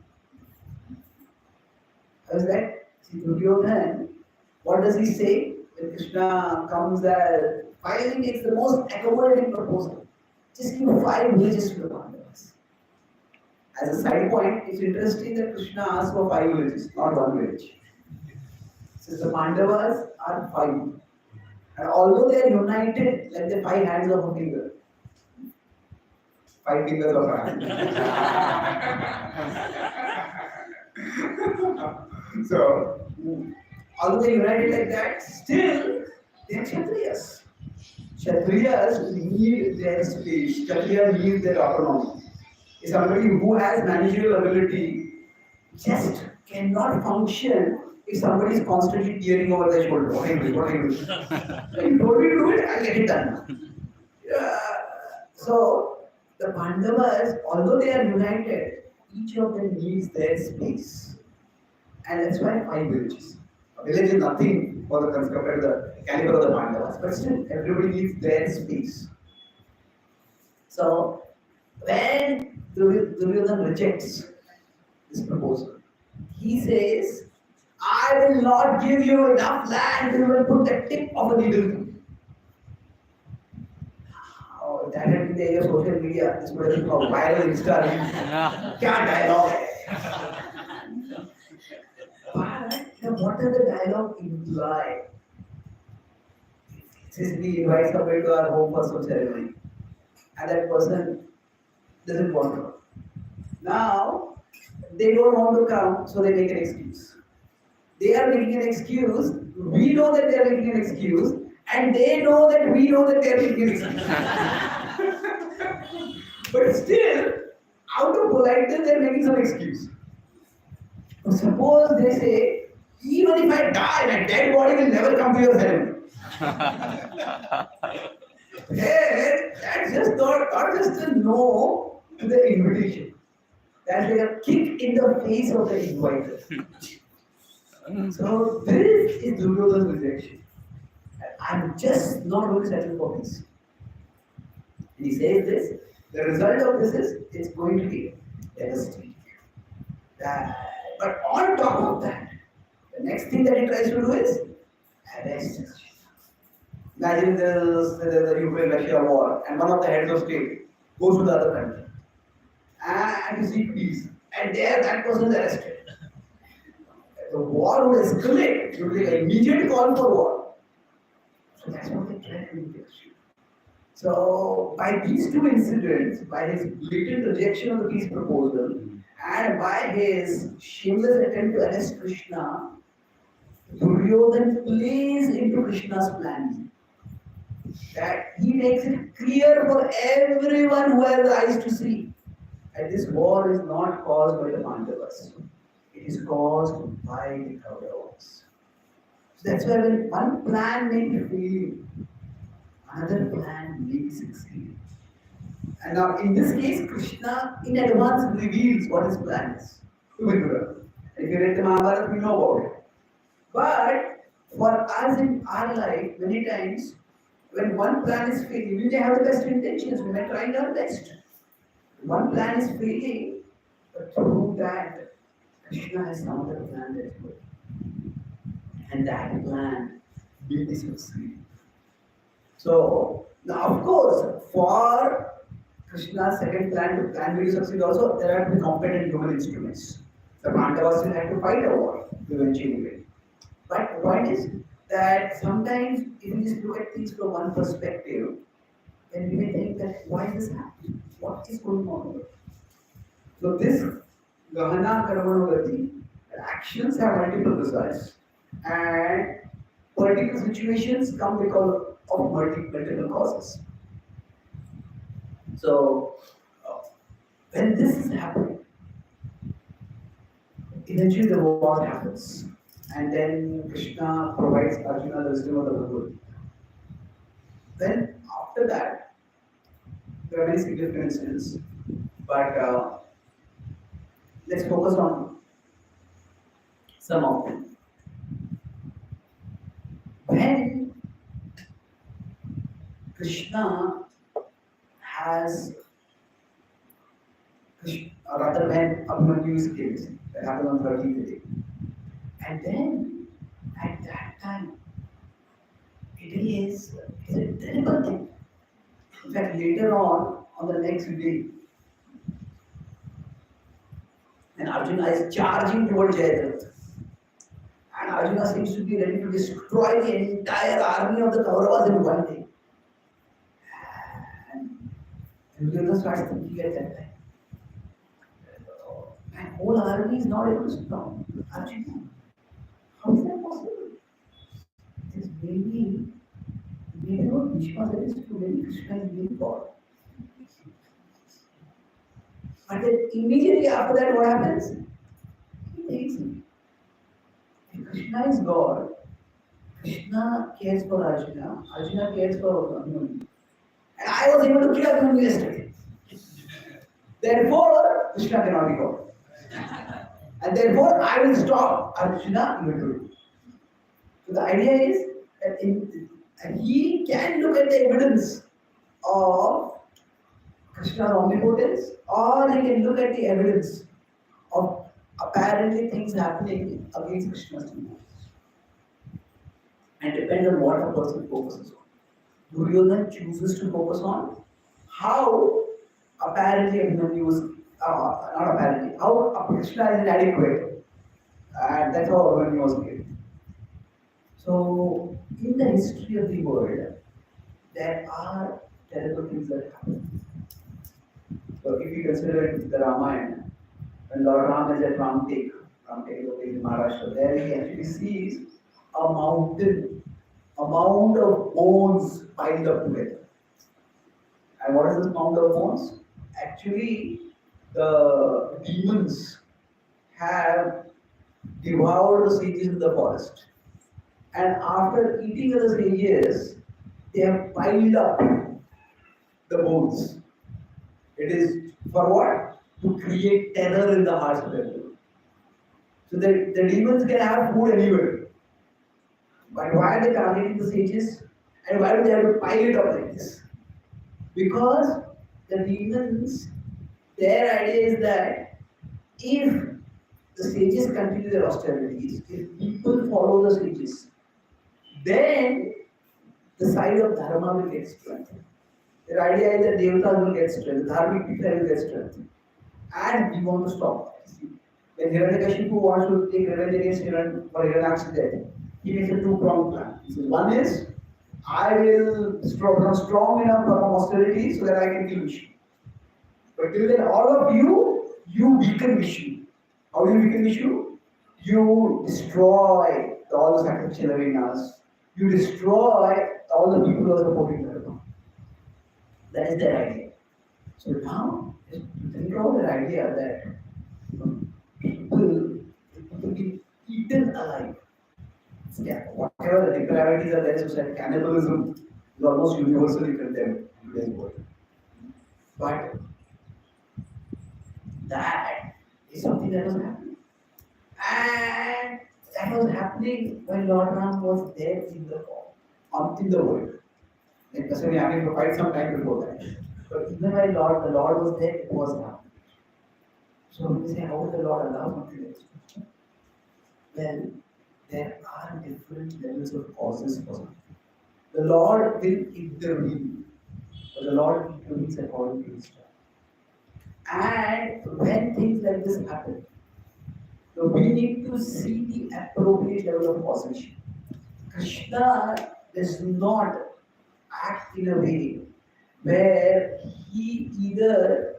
How is that? See, Duryodhana, what does he say? When Krishna comes there, finally makes the most accommodating proposal. Just give 5 villages to the Pandavas. As a side point, it's interesting that Krishna asked for 5 villages, not 1 village. Since the Pandavas are 5. And although they are united like the 5 hands of a finger, 5 fingers of a hand. So, although they are united like that, still they are Kshatriyas. Kshatriyas need their space. Kshatriya needs their autonomy. Somebody who has managerial ability just cannot function if somebody is constantly tearing over their shoulder. What are you doing? What are you doing? You told me to do it, I'll get it done. Yeah. So the Pandavas, although they are united, each of them needs their space. And that's why 5 villages. A village is nothing for the compared to the caliber of the Pandavas, but still everybody needs their space. So when Duryodhana rejects this proposal, he says, I will not give you enough land to even put the tip of a needle. Oh, that had been the age of social media. This would have been a viral Insta reel. Kya dialogue hai? But what does the dialogue imply? Since we invite somebody to our home for some ceremony, and that person doesn't want to come. Now, they don't want to come, so they make an excuse. They are making an excuse, we know that they are making an excuse, and they know that we know that they are making an excuse. But still, out of politeness, they are making some excuse. So suppose they say, even if I die, my dead body will never come to your ceremony. Hey, that's just not just a no to the invitation. That's like a kick in the face of the inviter. So this is Duryodhana's rejection. I'm just not going to settle for peace. And he says this, the result of this is it's going to be devastating. But on top of that, the next thing that he tries to do is arrest Krishna. Imagine there's the Ukraine-Russia war, and one of the heads of state goes to the other country and to seek peace, and there that person is arrested. The war would escalate. It would be an immediate call for war. So that's what they try to do. So by these two incidents, by his blatant rejection of the peace proposal, and by his shameless attempt to arrest Krishna, Duryodhana plays into Krishna's plan. That he makes it clear for everyone who has eyes to see that this war is not caused by the Pandavas. It is caused by the Kauravas. So that's why when one plan may be failing, another plan may be succeeding. And now in this case, Krishna in advance reveals what his plan is to Vidura. If you read the Mahabharata, we know about it. But for us in our life, many times, when one plan is failing, we may have the best intentions, we may try our best. One plan is failing, but through that, Krishna has some other plan that is good. And that plan will be succeed. So, now of course, for Krishna's second plan to be succeed also, there have to be competent human instruments. The Pandavas still had to fight a war to eventually win. But the point is that sometimes if you just look at things from one perspective, then we may think that why is this happening? What is going on? So this Gahana Karmanogati, actions have multiple results, and political situations come because of multiple causes. So when this is happening, eventually the war happens, and then Krishna provides Arjuna the wisdom of the Bhagavad. Then after that, there are many significant incidents, but let's focus on some of them. When Krishna has, rather when Abhimanyu is killed, that happened on 13th day. And then at that time, it is a terrible thing. In fact, later on the next day, and Arjuna is charging towards Jayadratha. And Arjuna seems to be ready to destroy the entire army of the Kauravas in one day. And Duryodhana starts thinking at that time, my whole army is not able to stop Arjuna. How is that possible? It is maybe not Bhishma said, it's too many, Krishna is being God. And then immediately after that, what happens? He takes him. If Krishna is God, Krishna cares for Arjuna, Arjuna cares for Abhimanyu. And I was able to kill Abhimanyu yesterday. Therefore, Krishna cannot be God. And therefore, I will stop Arjuna immediately. So the idea is that he can look at the evidence of Krishna's omnipotence, or he can look at the evidence of apparently things happening against Krishna's demands. And depends on what a person focuses on. Duryodhana chooses to focus on how apparently Abhimanyu was, not apparently, how Krishna is inadequate. And that's how Abhimanyu was killed. So, in the history of the world, there are terrible things that happen. So, if you consider the Ramayana, when Lord Ram is at Ramtek in Maharashtra, there he actually sees a mound of bones piled up together. And what is this mound of bones? Actually, the demons have devoured the sages in the forest. And after eating the sages, they have piled up the bones. It is for what? To create terror in the hearts of everyone. So the demons can have food anywhere. But why are they targeting the sages? And why do they have to pile it up like this? Because the demons, their idea is that if the sages continue their austerities, if people follow the sages, then the side of dharma will get strengthened. Their idea is that devatas will get strengthened, dharmic people will get strengthened. And we want to stop that. When Hiranyakashipu wants to take revenge against Hiranyakshi's death, he makes a two-pronged plan. He says, one is, I will become strong enough to perform austerity so that I can kill Vishnu. But till then, all of you weaken Vishnu. How do you weaken Vishnu? You destroy all the sacrificial arenas. You destroy all the people who are supporting Dharma. That is their idea. So now, just think about the idea that people will be eaten alive. Yeah, whatever the depravities are there in society, cannibalism is almost universally condemned in today's world. But that is something that was happening. And that was happening when Lord Ram was there in the world. Like Kasari happened for quite some time before that. But even when the Lord was there, it was happening. So we say, how did the Lord allow something like this? Well, there are different levels of causes for something. The Lord will intervene, but the Lord intervenes according to His time. And when things like this happen, so we need to see the appropriate level of causation. Krishna does not act in a way where he either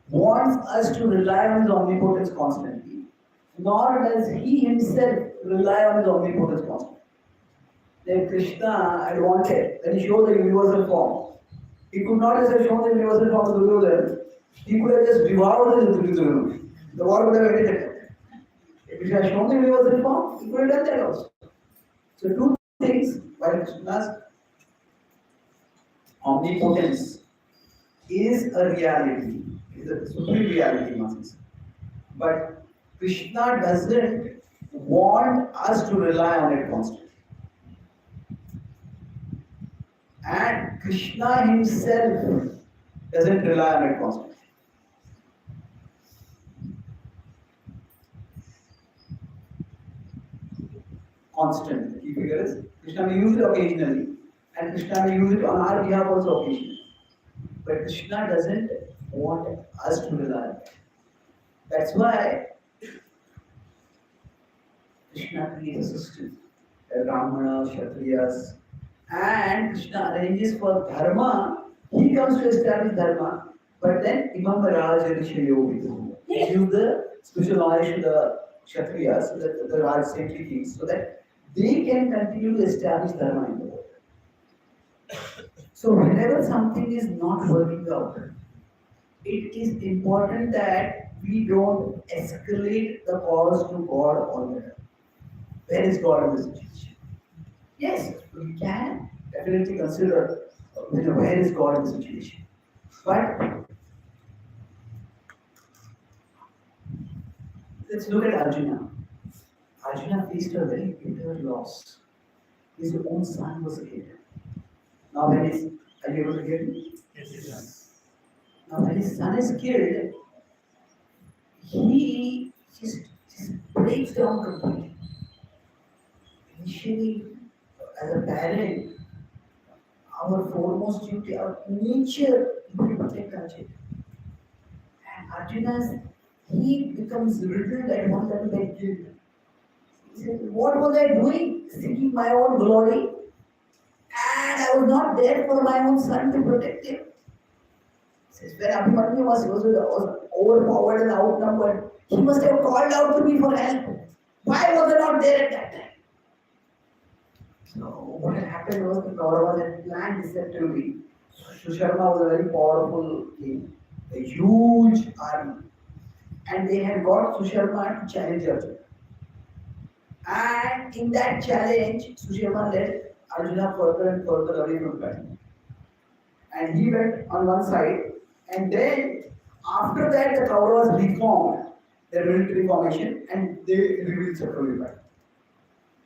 wants us to rely on his omnipotence constantly, nor does he himself rely on his omnipotence constantly. Like Krishna had wanted, when he showed the universal form, he could not just have shown the universal form to Duryodhana, he could have just devoured the Duryodhana. The war would have ended. If he had shown the universal form, he could have done that also. So two things, while Krishna's omnipotence is a reality, is a supreme reality, Masters. But Krishna doesn't want us to rely on it constantly. And Krishna himself doesn't rely on it constantly. Constant. Key figure is Krishna may use it occasionally, and Krishna may use it on our behalf also occasionally. But Krishna doesn't want us to rely on it. That's why Krishna creates a system. Brahmana, Kshatriyas, and Krishna arranges for dharma. He comes to establish dharma, but then Imam Raj Rishayo he gives the spiritual knowledge to the Kshatriyas, the Raj saintly kings, so that they can continue to establish dharma in the world. So whenever something is not working out, it is important that we don't escalate the cause to God all the time. Where is God in this situation? Yes, we can definitely consider where is God in the situation. But let's look at Arjuna. Arjuna faced a very bitter loss. His own son was killed. Now when his, are you able to hear me? Yes. Now when his son is killed, he just breaks down completely. Initially, as a parent, our foremost duty, our nature, is to protect our children. And Arjuna's, he becomes riddled at one level by guilt. He said, what was I doing? Seeking my own glory? And I was not there for my own son to protect him. He says, when Abhimanyu was overpowered and outnumbered, he must have called out to me for help. Why was I not there at that time? So what had happened was the Kauravas had planned deceptively. Susharma was a very powerful king, a huge army. And they had got Susharma to challenge Arjuna. And in that challenge, Susharma led Arjuna further and further away from battle. And he went on one side, and then after that the Kauravas reformed their military formation and they revealed Chakravarti.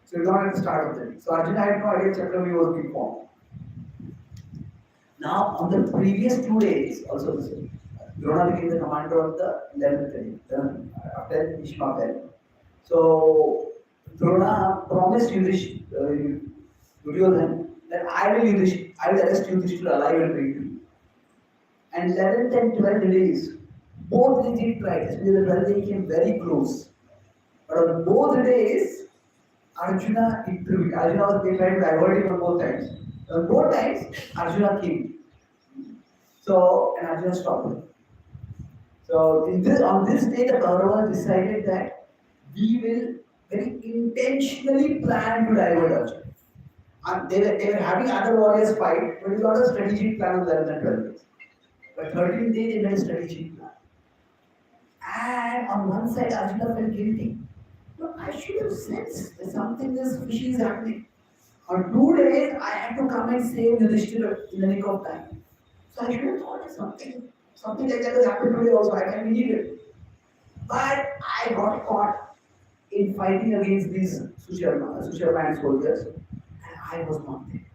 So it's not at the start of the day. So Arjuna had no idea Chakravarti was being formed. Now on the previous 2 days, also the same, Drona became the commander of the 11th day, after Bhishma fell. So Drona promised Duryodhana that I will arrest Yudhishthira alive and bring you. And 11th and 12th days, both they did try, especially the 12th day came very close. But on both days, Arjuna intervened. Arjuna was trying to divert him on both times. On both times, Arjuna came. So, and Arjuna stopped him. So, on this day, the Kauravas decided that we will very intentionally plan to divert Arjuna. And they were having other warriors fight, but it was not a strategic plan of 11 and 12 days. But 13th day, they made a strategic plan. And on one side, Arjuna felt guilty. No, I should have sensed that something fishy is happening. On 2 days, I had to come and save Yudhishthira in the nick of time. So I should have thought something like that has happened today also. I can believe it. But I got caught in fighting against these Susharma soldiers, and I was not there.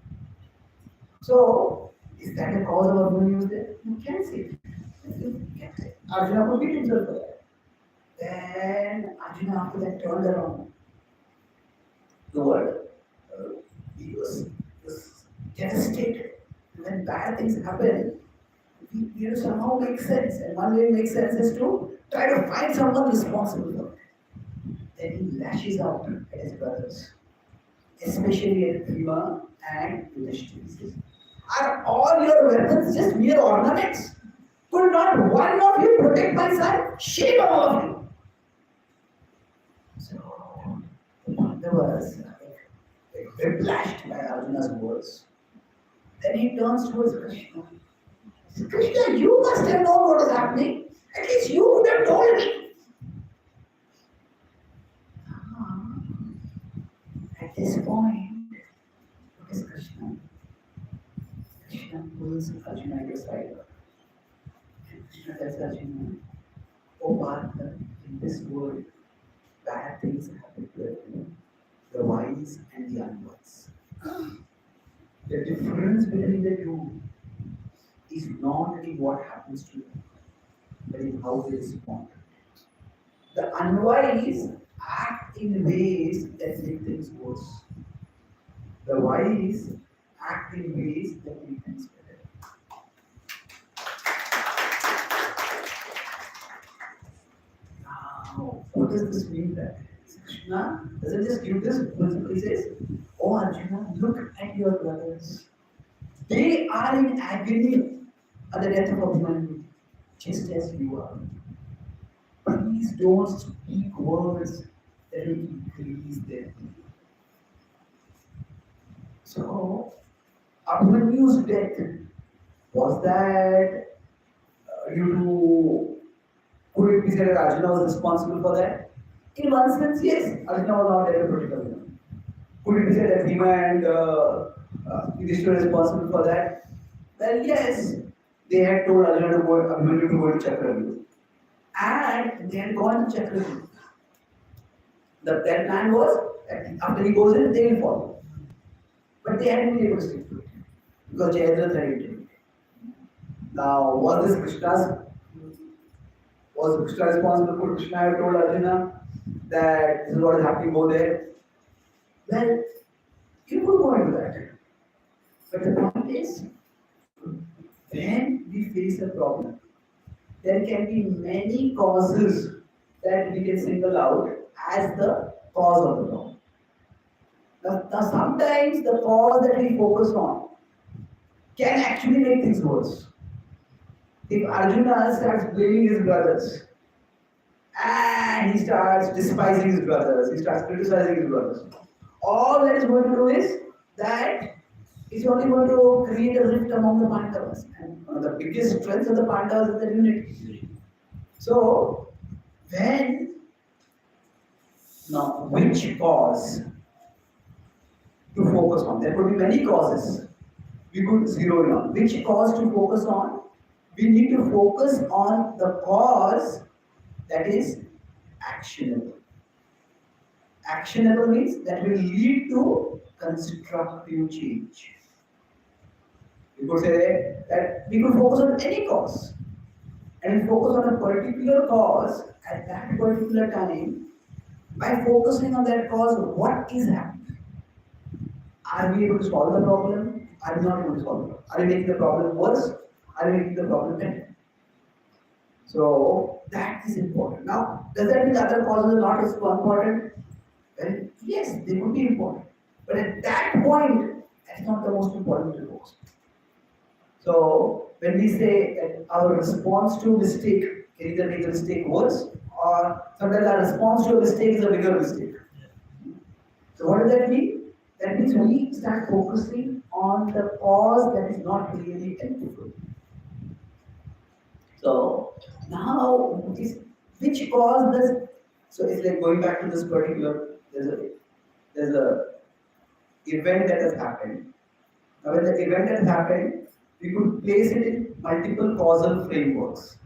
So, is that a cause of our news there? You can say. Arjuna could beat himself for that. Then Arjuna after that turned around the world. He was devastated. When bad things happen, we have to somehow make sense. And one way to make sense is to try to find someone responsible for it. Then he lashes out at his brothers, especially at Bhima and Yudhishthira. Are all your weapons just mere ornaments? Could not one of you protect my son? Shame on all of you! So, the Pandavas were flashed by Arjuna's words. Then he turns towards Krishna. He says, Krishna, you must have known what is happening. At least you would have told me. At this point, what is Krishna? Krishna pulls Arjuna aside. And Krishna tells Arjuna, oh Partha, in this world, bad things happen to everyone, the wise and the unwise. The difference between the two is not in what happens to them, but in how they respond. The unwise act in ways that make things worse. The wise act in ways that make things better. Now, what does this mean that? Krishna doesn't just give this principle, he says, oh Arjuna, look at your brothers. They are in agony at the death of Abhimanyu, just as you are. Please don't speak words that will increase their pain. So, Abhimanyu's death, was that due to, could it be said that Arjuna was responsible for that? In one sense, yes, Arjuna was not there to protect Arjuna. Could it be said that Bhima and Yudhishthira were responsible for that? Well, yes, they had told Arjuna to go, Abhimanyu to go to Chakravyuh. And they had gone to Chakravyuh. Their plan was that after he goes in, they will follow. But they hadn't been able to stick to it because Jayadratha had it. Now, was Krishna responsible? Could Krishna have told Arjuna that this is what is happening, go there? Well, you could go into that. But the point is, when we face a problem, there can be many causes that we can single out as the cause of the problem. Now sometimes the cause that we focus on can actually make things worse. If Arjuna starts blaming his brothers and he starts despising his brothers, he starts criticizing his brothers, all that is going to do is that it's only going to create a rift among the Pandavas. And one of the biggest strengths of the Pandavas is their unity. So, which cause to focus on? There could be many causes. We could zero in on. Which cause to focus on? We need to focus on the cause that is actionable. Actionable means that will lead to constructive change. We could say that we could focus on any cause and focus on a particular cause at that particular time. By focusing on that cause, what is happening? Are we able to solve the problem? Are we not able to solve the problem? Are we making the problem worse? Are we making the problem better? So that is important. Now, does that mean other causes are not as important? Well, yes, they could be important. But at that point, that's not the most important to focus. So when we say that our response to a mistake can either make the mistake worse, or sometimes our response to a mistake is a bigger mistake. So what does that mean? That means we start focusing on the cause that is not really helpful. So now, which cause does? So it's like going back to this particular. There's a event that has happened. Now, when the event has happened, we could place it in multiple causal frameworks.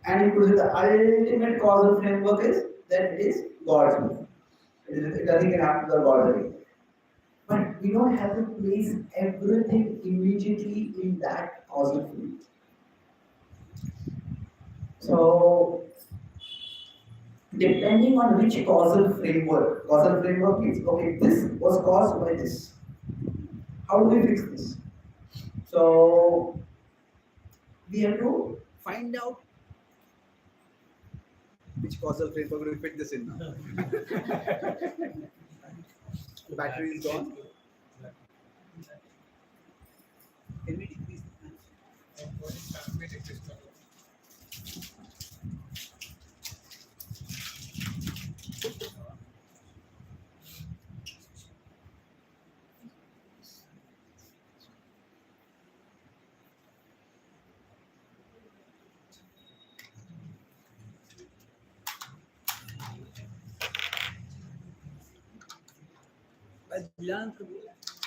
And we could say the ultimate causal framework is that it is God's will. It doesn't even have to be God's will. But we don't have to place everything immediately in that causal framework. So, depending on which causal framework means, okay, this was caused by this. How do we fix this? So, we have to find out which causal framework will fit this in now. The battery is gone. Can we decrease the Lilananda Prabhu,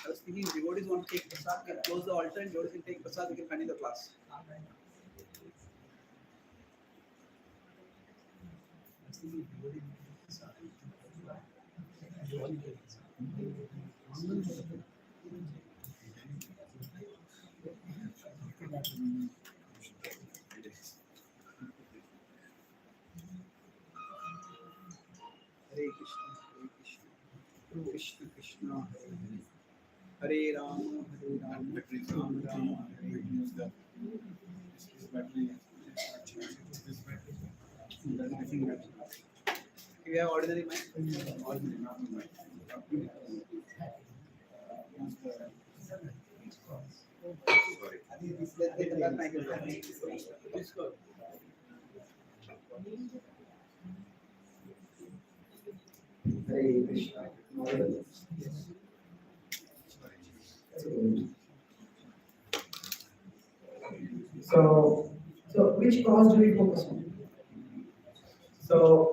I was thinking devotees want to take prasad, can close the altar and devotees can take prasad, we can continue the class. Hare Krishna, Krishna Krishna, Hare Rama, Ram Rama, Hare Hare. We have ordinary mind. Ordinary, not mind. Sorry. I think this let's go. Hare Krishna. That's a good. So which cause do we focus on? So,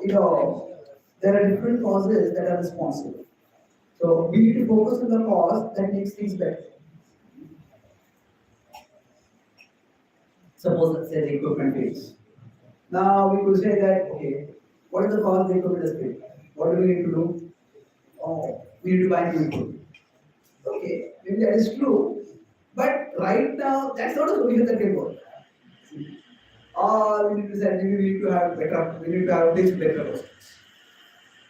there are different causes that are responsible. So we need to focus on the cause that makes things better. Suppose, let's say the equipment fails. Now we could say that, okay, what is the cause the equipment is failed? What do we need to do? Oh, we need to buy new equipment. Okay, maybe that is true, but right now that's not a solution that can work. Or we need to say maybe we need to have better, we need to have this better process.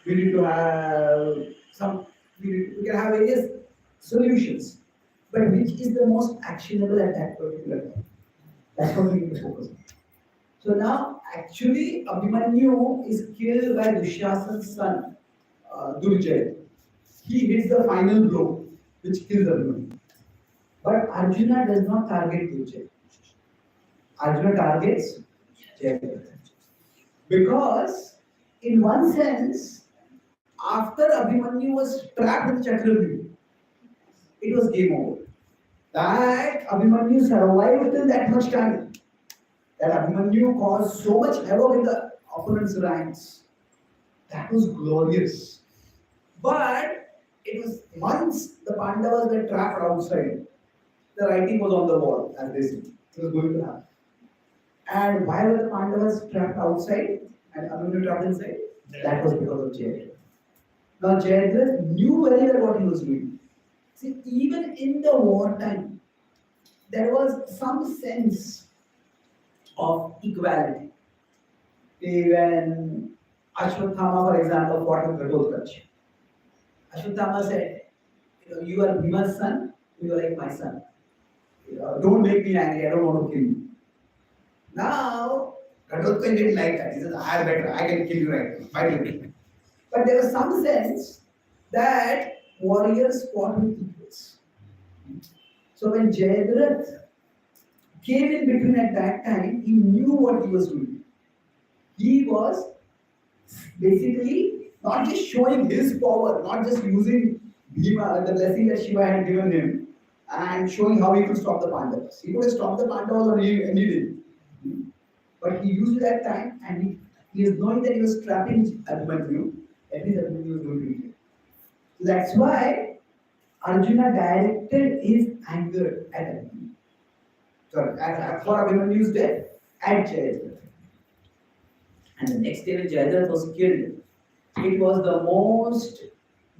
We need to have we can have various solutions, but which is the most actionable at that particular time? That's what we need to focus on. So now, actually, Abhimanyu is killed by Dushasan's son, Durjay. He hits the final blow, which kills Abhimanyu. But Arjuna does not target Durjay. Arjuna targets Jayadratha. Because, in one sense, after Abhimanyu was trapped in Chakravyuh, it was game over. That Abhimanyu survived till that much time. That Abhimanyu caused so much havoc in the opponent's ranks. That was glorious. But it was once the Pandavas were trapped outside, the writing was on the wall, as they say. It was going to happen. And why were the Pandavas trapped outside and Abhimanyu trapped inside? That was because of Jayadratha. Now Jayadratha knew very well what he was doing. See, even in the wartime, there was some sense of equality. When Ashwatthama, for example, fought with Ghatotkacha, Ashwatthama said, you are Bhima's son, you are like my son. Don't make me angry, I don't want to kill you. Now, Ghatotkacha didn't like that. He says, I am better, I can kill you right now, fight with me. But there was some sense that warriors fought with equals. So when Jayadratha came in between at that time, he knew what he was doing. He was basically not just showing his power, not just using Bhima, the blessing that Shiva had given him, and showing how he could stop the Pandavas. He could have stopped the Pandavas on any day. But he used that time, and he is knowing that he was trapping Abhimanyu, at least Abhimanyu was going to be. So that's why Arjuna directed his anger at Abhimanyu. Sorry, for Abhimanyu's death, at Jayadratha. And the next day when Jayadratha was killed, it was the most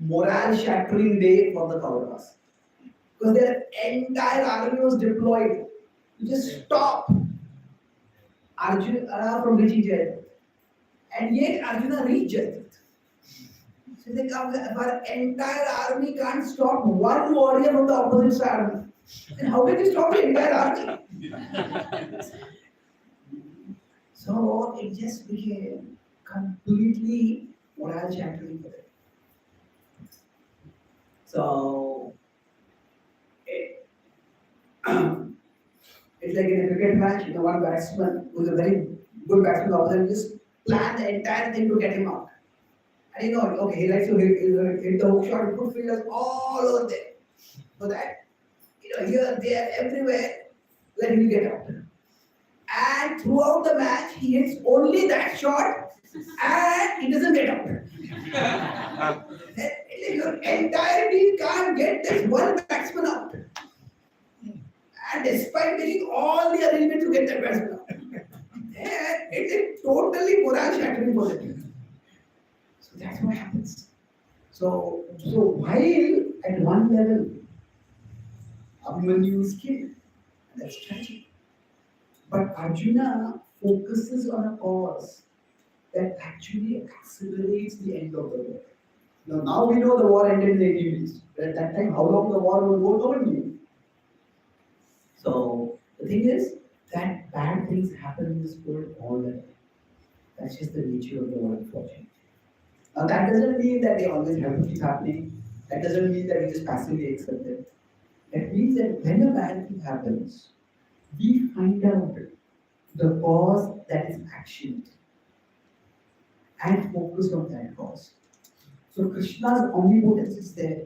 morale-shattering day for the Kauravas. Because their entire army was deployed to just stop Arjuna from reaching Jayadratha. And yet Arjuna reached Jayadratha. So they come, if our entire army can't stop one warrior from the opposite side, then how can we stop the entire army? So it just became completely morale shattering for them. So it's like in a cricket match, one batsman who's a very good batsman, the opposite just plan the entire thing to get him out. And okay, he likes to hit the hook shot, he put fielders all over there. So that, here, there, everywhere, let him get out. And throughout the match, he hits only that shot and he doesn't get out. Your entire team can't get this one batsman out. And despite making all the arrangements to get that batsman out. And it is totally morale shattering for the team. So that's what happens. So while at one level, Abhimanyu is killed, and that's tragic. But Arjuna focuses on a cause that actually accelerates the end of the war. Now we know the war ended in 18 days. But at that time, how long the war would go, nobody knew. So the thing is that bad things happen in this world all the time. That's just the nature of the world, unfortunately. Now that doesn't mean that they always have to keep happening. That doesn't mean that we just passively accept it. It means that when a bad thing happens, we find out the cause that is actioned and focus on that cause. So Krishna's omnipotence is there.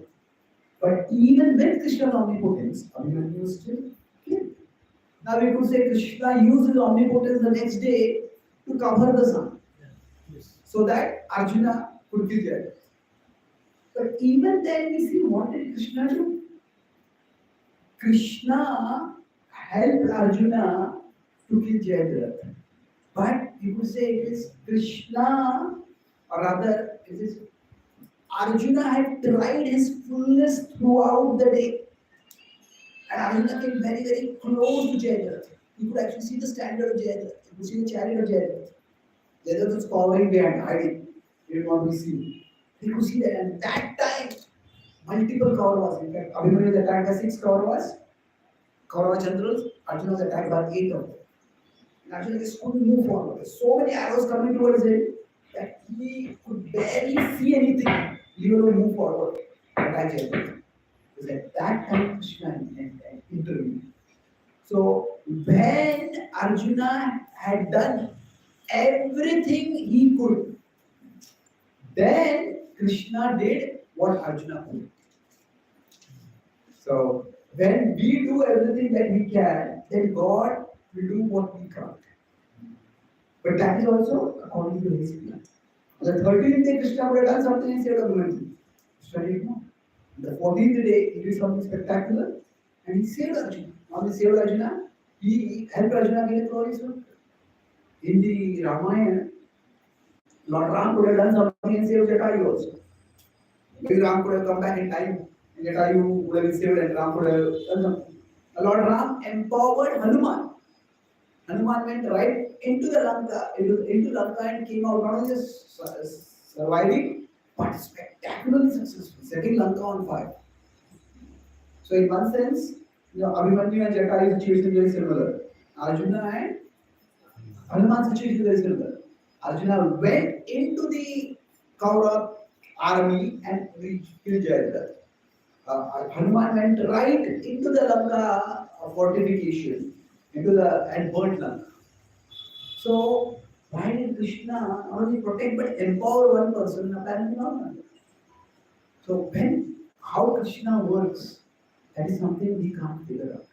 But even with Krishna's omnipotence, Abhimanyu is still killed. Now we could say Krishna used his omnipotence the next day to cover the sun, so that Arjuna could kill Jayadratha. But even then, we see what did Krishna do? Krishna helped Arjuna to kill Jayadratha. But you could say it is Krishna, or rather, it is Arjuna had tried his fullest throughout the day. And Arjuna came very, very close to Jayadratha. You could actually see the standard of Jayadratha. You could see the chariot of Jayadratha. Jayadratha was cowering behind, hiding. He did not be seen. You could see that, and that time, multiple Kauravas. In fact, Abhimanyu was attacked by 6 Kauravas. Kaurava generals, Arjuna was attacked by 8 of them. And Arjuna just couldn't move forward. There's so many arrows coming towards him that he could barely see anything. He would move forward. Attack Jayadratha. Because at that time, Krishna intervened. So when Arjuna had done everything he could, then Krishna did what Arjuna could. So when we do everything that we can, then God will do what we can't. But that is also according to his plan. On the 13th day, Krishna would have done something and saved Arjuna. Krishna did not. On the 14th day, he did something spectacular and he saved Arjuna. Now he saved Arjuna, he helped Arjuna gain glory. In the Ramayana, Lord Ram could have done something and saved Jatayu also. Maybe Ram could have come back in time and Jatayu would have been saved and Ram could have done something. Lord Ram empowered Hanuman. Hanuman went right into the Lanka, into Lanka and came out not only just surviving, but spectacularly successful, setting Lanka on fire. So in one sense, Abhimanyu and Jatayu situation is very similar. Arjuna and Hanuman's situation is very similar. Arjuna went into the Kaurav army and killed Jayadratha. Hanuman went right into the Lanka fortification, and burnt Lanka. So why did Krishna not only protect but empower one person? Apparently not. So how Krishna works, that is something we can't figure out.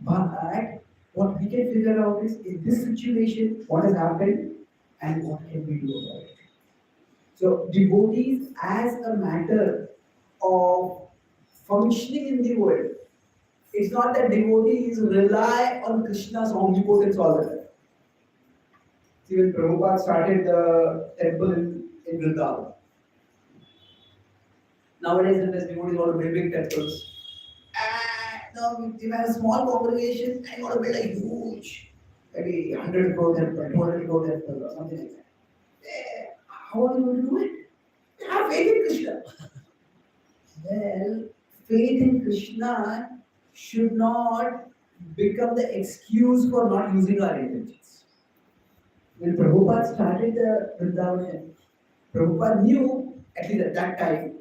But what we can figure out is in this situation, what has happened and what can we do about it. So devotees as a matter of functioning in the world, it's not that devotees rely on Krishna's omnipotence all the time. See, when Prabhupada started the temple in Vrindavan, nowadays there's devotees want to build big temples. And you have a small congregation and you want to build a huge, maybe 100 crore temple, 200 crore temple or something like that. How are you going to do it? Have faith in Krishna. Well, faith in Krishna should not become the excuse for not using our intentions. When Prabhupada started the Vrindavan temple, Prabhupada knew, at least at that time,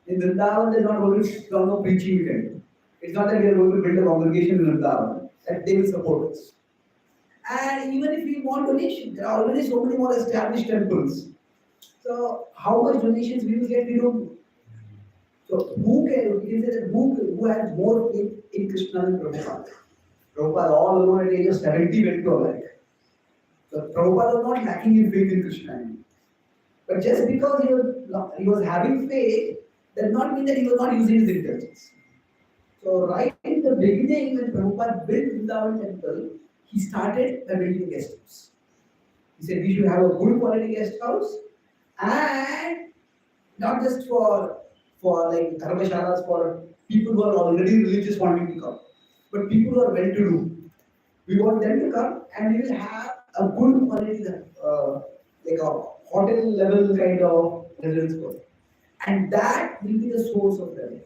in Vrindavan there's not always no preaching we can do. It's not that we are going to build a congregation in Vrindavan, that they will support us. And even if we want donations, there are already so many more established temples. So how much donations we will get, we don't know. So who has more faith in Krishna than Prabhupada? Prabhupada all alone at the age of 70 went to America. So Prabhupada was not lacking in faith in Krishna. But just because he was having faith, does not mean that he was not using his intelligence. So right in the beginning, when Prabhupada built Vrindavan temple, he started by building a guest house. He said we should have a good quality guest house, and not just for like dharmashalas for people who are already religious wanting to come, but people who are well-to-do. We want them to come, and we will have a good quality, like a hotel level kind of residence for them. And that will be the source of revenue.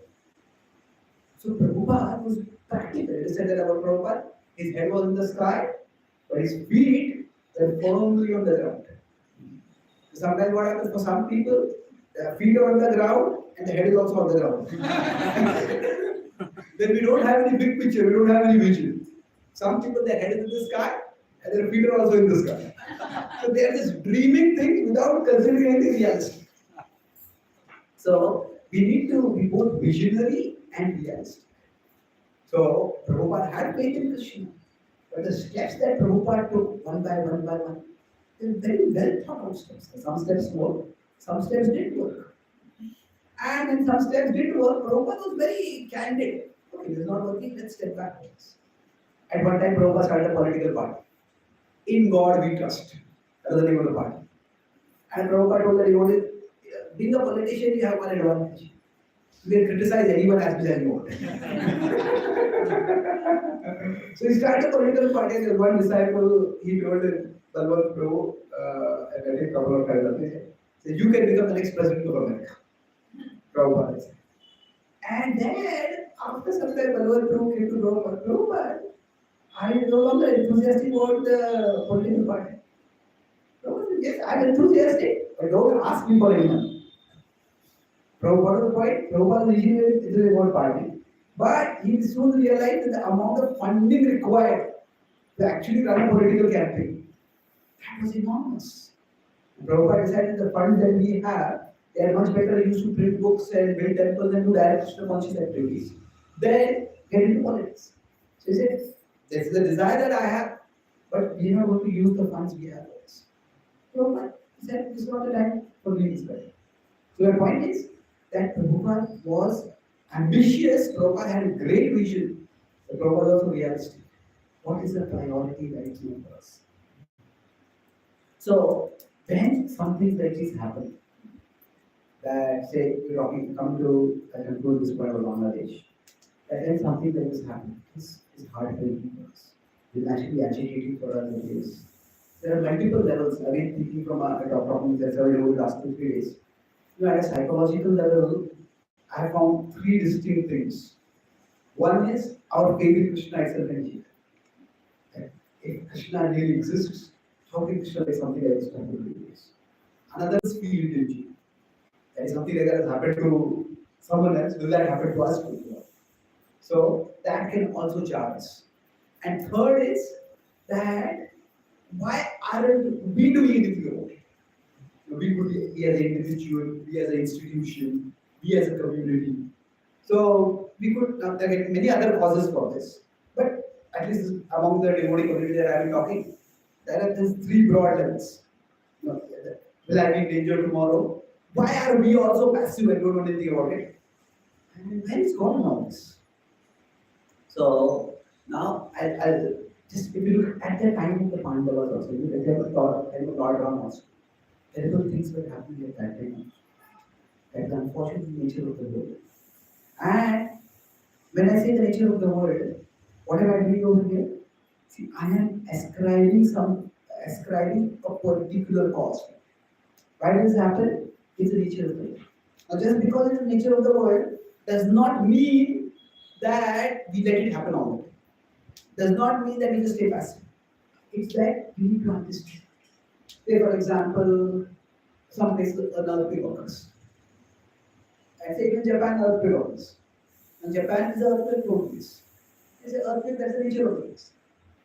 So Prabhupada was practical. It is said that about Prabhupada, his head was in the sky, but his feet were firmly on the ground. So sometimes what happens for some people, their feet are on the ground and the head is also on the ground. Then we don't have any big picture, we don't have any vision. Some people, their head is in the sky and their feet are also in the sky. So they are just dreaming things without considering anything realistic. So we need to be both visionary and realistic. So Prabhupada had faith in Krishna, but the steps that Prabhupada took one by one, they were very well thought out steps. Some steps worked, some steps didn't work. And when some steps did work, Prabhupada was very candid. Okay, this is not working, let's step backwards. At one time, Prabhupada started a political party. In God we trust. That was the name of the party. And Prabhupada told that you want to, being a politician, you have one advantage. You can criticize anyone as much as you want. So he started a political party, and one disciple, he told Balwant Prabhu, and I think a couple of times, he said, you can become the next president of America. Prabhupada said. And then, after some time, Balwant Prabhu came to Prabhupada, Prabhupada, I am no longer enthusiastic about the political party. Prabhupada said, yes, I am enthusiastic, but don't ask me for any money. Prabhupada was quite, Prabhupada was usually about party. But he soon realized that the amount of funding required to actually run a political campaign, that was enormous. And Prabhupada decided the funds that we have, they are much better used to print books and build temples and do direct Krishna conscious activities. Then get into politics. So he said, this is the desire that I have, but we are not going to use the funds we have for this. Prabhupada said, this is not the time for doing this better. So your point is that Prabhupada was ambitious, Prabhupada had a great vision, but Prabhupada was also realistic. What is the priority that is known for us? So, when something like this happens, that say we're talking, come to conclude this point of Bangladesh, that when something like this happens, this is heartbreaking for us. It's actually agitating for us in this. There are multiple levels. I mean, thinking from a talking that over the last 2-3 days. At a psychological level, I found 3 distinct things. One is our faith in Krishna itself and Jiva. If Krishna really exists, how can Krishna like something like this happen to us? Another is feel it in Jiva. That is something like that has happened to someone else, will that happen to us too? So that can also charge us. And third is that why aren't we doing anything about it? We could be as an individual, we as an institution, we as a community. So we could there are many other causes for this. But at least among the devotee community that I am talking, there are these 3 broad levels. Will I be in danger tomorrow? Why are we also passive and don't know anything about it? And where is God now this? So now I'll just, if you look at the time of the Pandavas also, they were Lord Ram also. Terrible things were happening at that time. That's the unfortunate nature of the world. And when I say the nature of the world, what am I doing over here? See, I am ascribing a particular cause. Why does this happen? It's the nature of the world. Now, just because it's the nature of the world does not mean that we let it happen all the time. Does not mean that we just stay passive. It's that we need to understand. Say, for example, some places an earthquake occurs. And say in Japan, an earthquake occurs. And Japan is an earthquake place. They say earthquake, that's the nature of the place.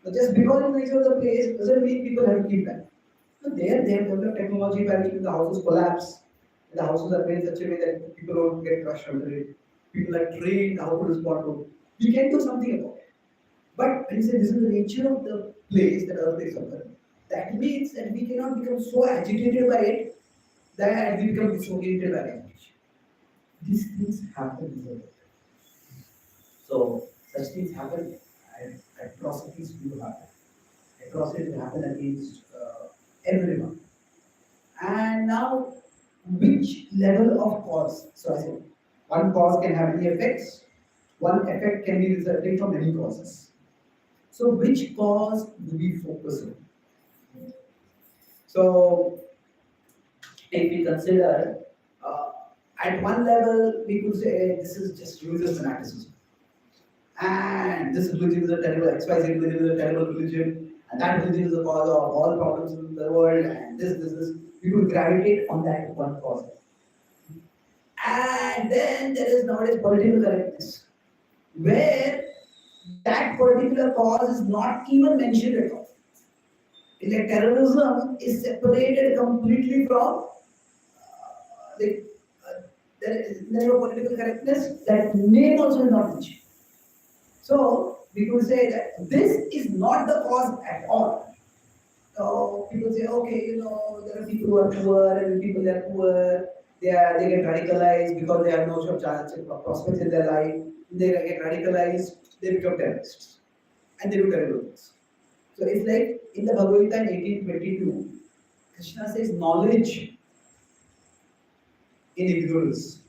But just because of the nature of the place doesn't mean people have to keep back. So there they have developed technology by which the houses collapse. The houses are made in such a way that people don't get crushed under it. People are trained how to respond to it. We can do something about it. But when you say this is the nature of the place that earthquakes occur, that means that we cannot become so agitated by it that we become disoriented by language. These things happen in the world. So such things happen, and atrocities do happen. Atrocities happen against everyone. And now, which level of cause? So I said, one cause can have many effects. One effect can be resulting from many causes. So which cause do we focus on? So if we consider at one level, we could say this is just religious fanaticism. And this religion is a terrible, XYZ religion is a terrible religion, and that religion is the cause of all problems in the world, and this. We could gravitate on that one cause. And then there is nowadays political correctness, where that particular cause is not even mentioned at all. Like terrorism is separated completely from there in the name of political correctness, that name also is not mentioned. So we could say that this is not the cause at all. So people say, okay, there are people who are poor and people that are poor, they get radicalized because they have no sort of chance of prospects in their life. They get radicalized, they become terrorists, and they do terrible things. So it's like in the Bhagavad Gita in 1822, Krishna says knowledge in ignorance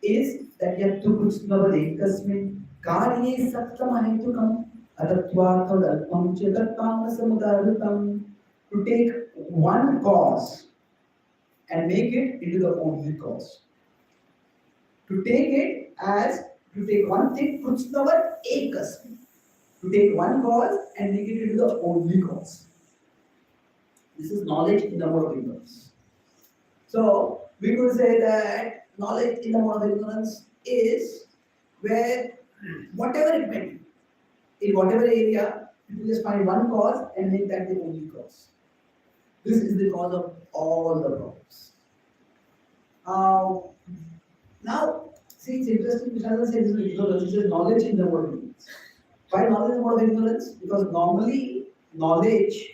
is that yattu krishnavalekasmin karye saptamahetukam atatvartha alpam chetattam samudaritam, to take one cause and make it into the only cause. To take it as, to take one thing, krishnavar ekasmin, to take one cause and make it into the only cause. This is knowledge in the mode of ignorance. So we could say that knowledge in the mode of ignorance is where whatever it may be, in whatever area, you just find one cause and make that the only cause. This is the cause of all the problems. Now, see, it's interesting. Krishna says this is ignorance. He says knowledge in the mode of ignorance. Why knowledge in the mode of ignorance? Because normally knowledge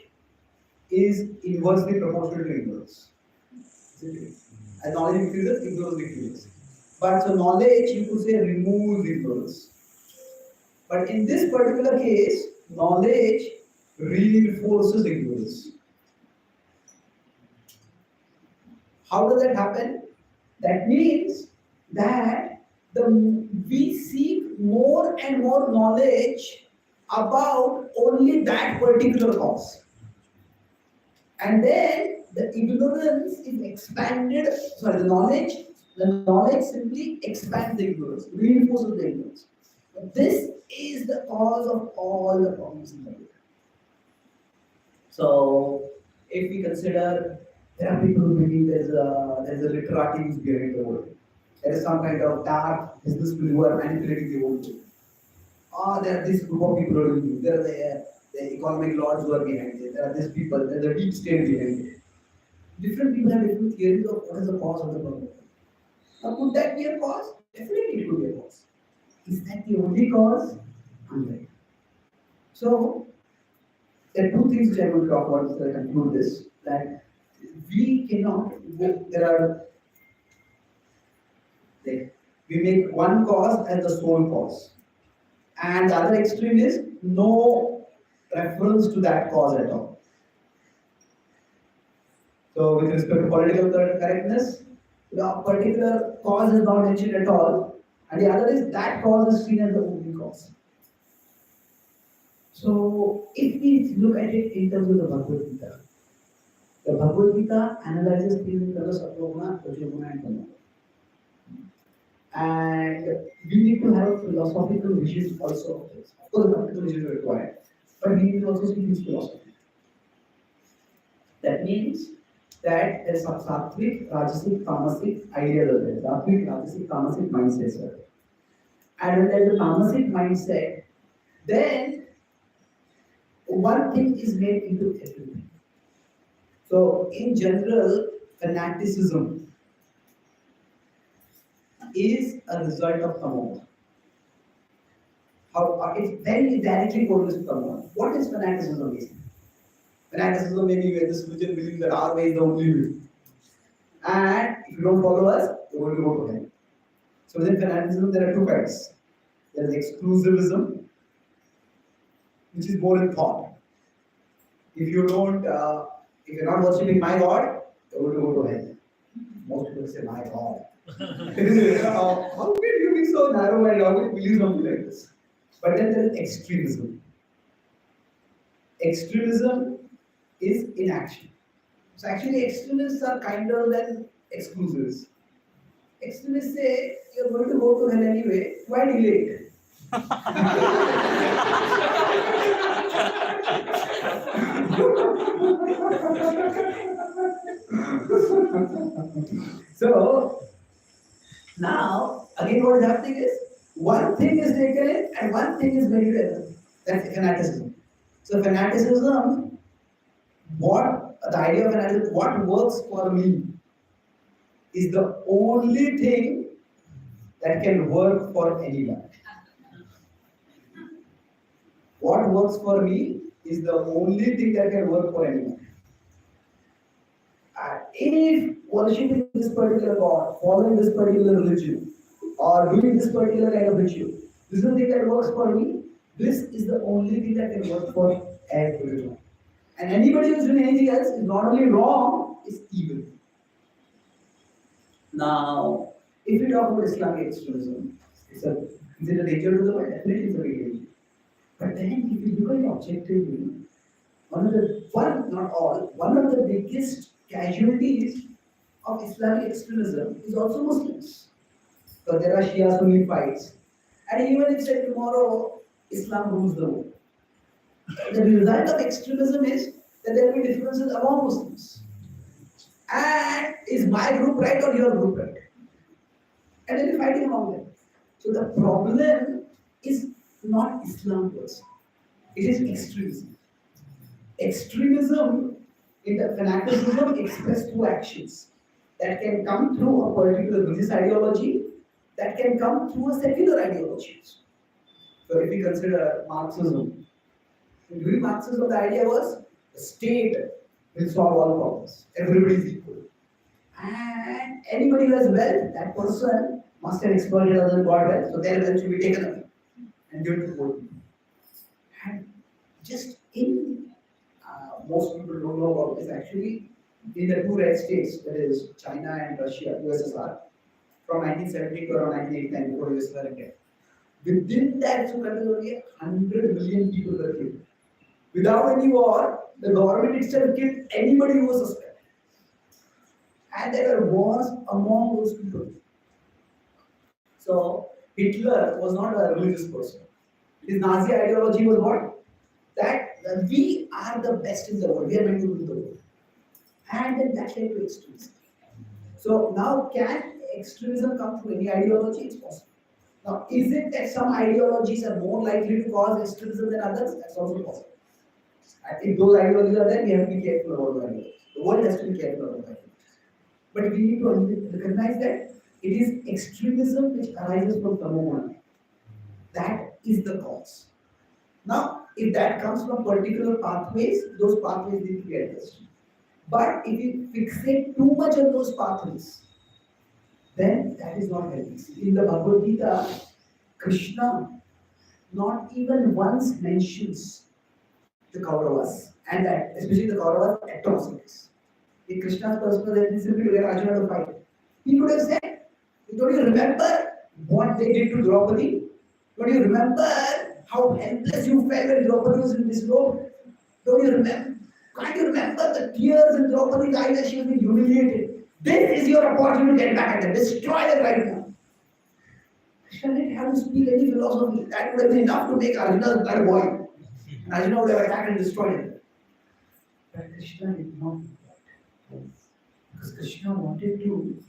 is inversely proportional to ignorance. As knowledge increases, ignorance decreases. But so knowledge, you could say, removes ignorance. But in this particular case, knowledge reinforces ignorance. How does that happen? That means that we seek more and more knowledge about only that particular cause. And then the ignorance is expanded, the knowledge simply expands the ignorance, reinforces the ignorance. But this is the cause of all the problems in the world. So, if we consider, there are people who believe there's a literati who's behind the world. There is some kind of dark business people who are manipulating the world. There are this group of people who are doing it. There are the economic lords who are behind it. There are these people, there are the deep state behind it. Different people have different theories of what is the cause of the problem. Now, could that be a cause? Definitely it could be a cause. Is that the only cause? Unlike. So, there are two things which I will talk about to conclude this. That we cannot, we make one cause as the sole cause. And the other extreme is no reference to that cause at all. So, with respect to political correctness, the particular cause is not mentioned at all, and the other is that cause is seen as the only cause. So, if we look at it in terms of the Bhagavad Gita analyzes things in terms of Sattva, Rajoguna, and Tamoguna. And we need to have philosophical vision also of this. Of course, practical vision is required, but we need to also see this philosophy. That means that there is some sattvic, rajasic, tamasic ideas are there. Sattvic, rajasic, tamasic mindsets are there. And when there is a tamasic mindset, then one thing is made into everything. So, in general, fanaticism is a result of tamoguna. It's very directly correlated to tamoguna. What is fanaticism basically? Fanaticism may be where this religion believes that our way is the only way. And if you don't follow us, you're going to go to hell. So within fanaticism, there are two kinds. There is exclusivism, which is more in thought. If you're not worshipping my God, you're going to go to hell. Most people say, my God. How can you be so narrow and how can you believe something like this? But then there is extremism. Extremism is inaction. So actually extremists are kinder than exclusives. Extremists say, you're going to go to hell anyway, why delay it? So, now, again what is happening is, one thing is taken in and one thing is made in. That's fanaticism. So the idea of fanaticism, what works for me is the only thing that can work for anyone. What works for me is the only thing that can work for anyone. If worshipping this particular God, following this particular religion, or doing this particular kind of ritual, this is the thing that works for me. This is the only thing that can work for everyone. And anybody who's doing anything else is not only wrong, it's evil. Now, if we talk about Islamic extremism, is it a danger to the world? Definitely it's a big danger. But then if you look at it objectively, one of the biggest casualties of Islamic extremism is also Muslims. So there are Shia Sunni fights. And even if say tomorrow Islam rules the world, the result of extremism is that there will be differences among Muslims. And is my group right or your group right? And they'll be fighting among them. So the problem is not Islam person. It is extremism. Extremism in the fanaticism expressed through actions that can come through a particular religious ideology, that can come through a secular ideology. So if we consider Marxism, during Marxism the idea was the state will solve all problems. Everybody is equal. And anybody who has wealth, that person must have exploited other than God wealth, so their wealth should be taken away and given to poor people. And just in most people don't know about this, actually in the two red states, that is China and Russia, USSR, from 1970 to around 1989 before USSR ended. Within that two countries only 100 million people were killed. Without any war, the government itself killed anybody who was suspected. And there were wars among those people. So Hitler was not a religious person. His Nazi ideology was what? That we are the best in the world. We are meant to rule the world. And then that led to extremism. So now can extremism come through any ideology? It's possible. Now, is it that some ideologies are more likely to cause extremism than others? That's also possible. And if those ideologies are there, we have to be careful about the ideologies. The world has to be careful about the ideologies. But we need to recognize that it is extremism which arises from tamoguna. That is the cause. Now, if that comes from particular pathways, those pathways need to be addressed. But if you fixate too much on those pathways, then that is not healthy. In the Bhagavad Gita, Krishna not even once mentions the Kauravas, and that, especially the Kauravas' atrocities. In Krishna's personal that he simply to get Arjuna to fight. He could have said, don't you remember what they did to Draupadi? Don't you remember how helpless you felt when Draupadi was in this robe? Don't you remember? Can't you remember the tears in Draupadi's eyes as she was being humiliated? This is your opportunity to get back at them. Destroy them right now. Krishna didn't have to speak any philosophy. That would have been enough to make Arjuna's blood boil. And Arjuna would have attacked and destroyed him. But Krishna did not do that. Because Krishna wanted to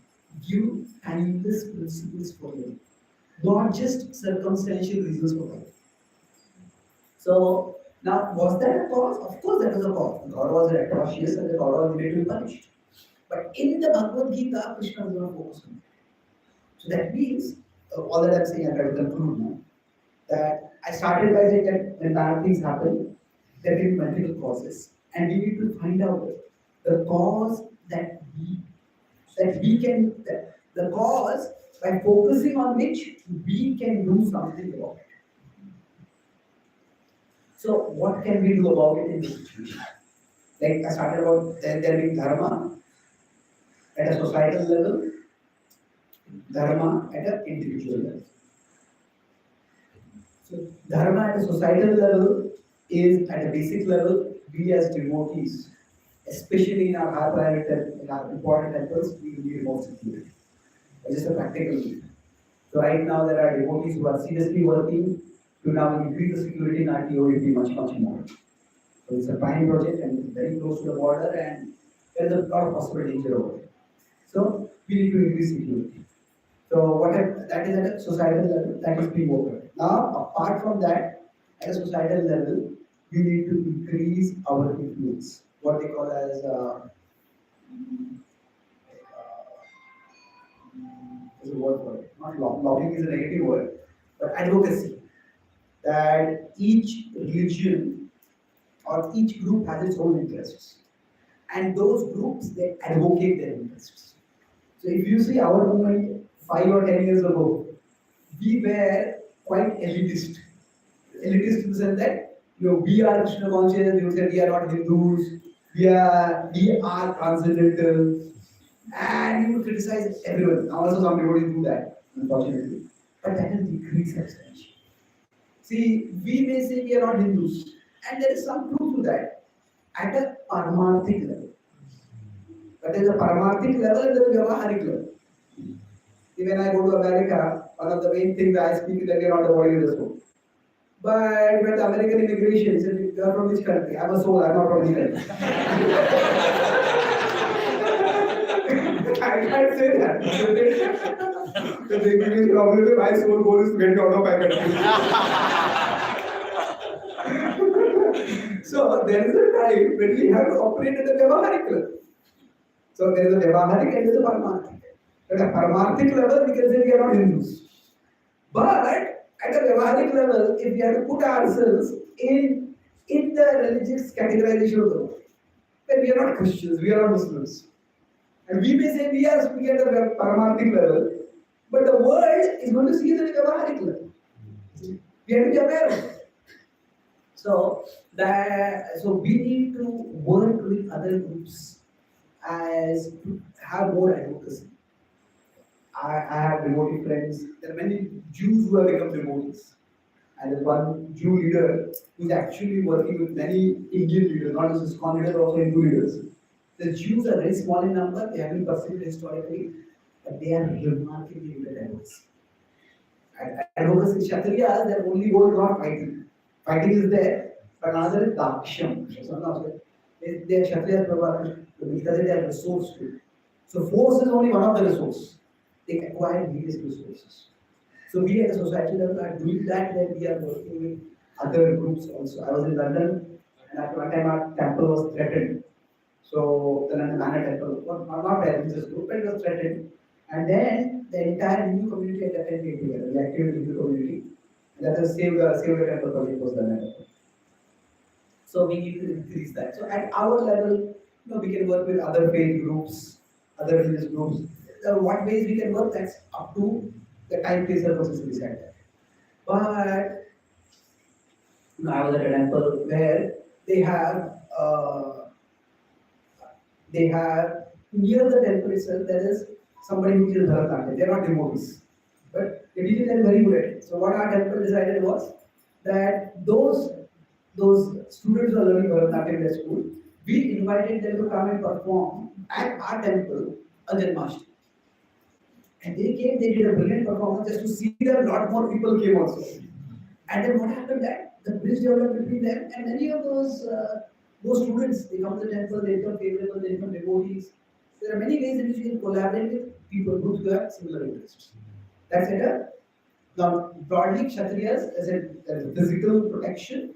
give timeless principles for them, not just circumstantial reasons for them. So, now, was that a cause? Of course, that was a cause. The Kauravas were atrocious and the Kauravas needed to be punished. But in the Bhagavad Gita, Krishna was not focused on that. So that means, all that I'm saying, I try to conclude now, that I started by saying that when bad things happen, there can be multiple causes. And we need to find out the cause the cause by focusing on which we can do something about it. So what can we do about it in this situation? Like I started about there being dharma at a societal level, dharma at an individual level. So dharma at a societal level is at a basic level, we as devotees, especially in our high priority, in our important temples, we need more security. It's just a practical need. So right now there are devotees who are seriously working to now increase the security in our TODP much more. So it's a prime project and it's very close to the border and there is a lot of possible danger over it. So we need to increase security. So that is at a societal level, that is being worked on. Now apart from that, at a societal level, we need to increase our influence, what they call as is a word for it. Not lobbying is a negative word, but advocacy. That each religion or each group has its own interests, and those groups they advocate their interests. So if you see our movement 5 or 10 years ago, we were quite elitist. Elitist in the sense that we are Krishna conscious, we would say we are not Hindus, we are transcendental, and you would criticize everyone. Now also some devotees do that, unfortunately. But that has decreased substantially. See, we may say we are not Hindus, and there is some truth to that at a paramarthic level. But there is a paramarthic level and there is a vyavaharik level. See, when I go to America, one of the main things I speak is that we are not the body of the soul. But when the American immigration said, you are from which country? I'm a soul, I'm not from the country. I can't say that. The English problem is my sole goal is to get out of my country. So there is a time when we have to operate at the vyavaharik level. So there is a vyavaharik and there is a paramarthic. At a paramarthic level, we can say we are not Hindus. But at a vyavaharik level, if we have to put ourselves in the religious categorization of the world, then we are not Christians, we are not Muslims. And we may say we are speaking at the paramarthic level, but the world is going to see it at the vyavaharik level. We have to be aware of it. So we need to work with other groups as to have more advocacy. I have devotee friends. There are many Jews who have become devotees. And there's one Jew leader who is actually working with many Indian leaders, not just ISKCON leaders, but also Hindu leaders. The Jews are very small in number, they have been perceived historically, but they are remarkably good at advocacy. Advocacy, Kshatriyas, their only goal is not fighting. Fighting is there, but another is Daksham. So they are Kshatriyas because they are resourceful. So force is only one of the resources. They acquire various resources. So we as a society level are doing that, then we are working with other groups also. I was in London, and at one time our temple was threatened. So the London Manor Temple, not a religious group, but it was threatened. And then the entire Hindu community at that time came together, the active Hindu community. And that was Save the Temple project was done. So we need to increase that. So at our level, we can work with other faith groups, other religious groups. What ways we can work, that's up to the time phase process to decide that. But I was at a temple where they have near the temple itself there is somebody who teaches Bharatanatyam. They are not devotees, but they teach it very good at it. So what our temple decided was that those students who are learning Bharatanatyam in their school, we invited them to come and perform at our temple a Janmashtami. And they came, they did a brilliant performance. Just to see them, a lot more people came also. And then what happened that the bridge developed between them, and many of those students, they come to the temple, they become favorable, they become devotees. There are many ways in which you can collaborate with people who have similar interests. That's it. Now, broadly, Kshatriyas, as there is physical protection,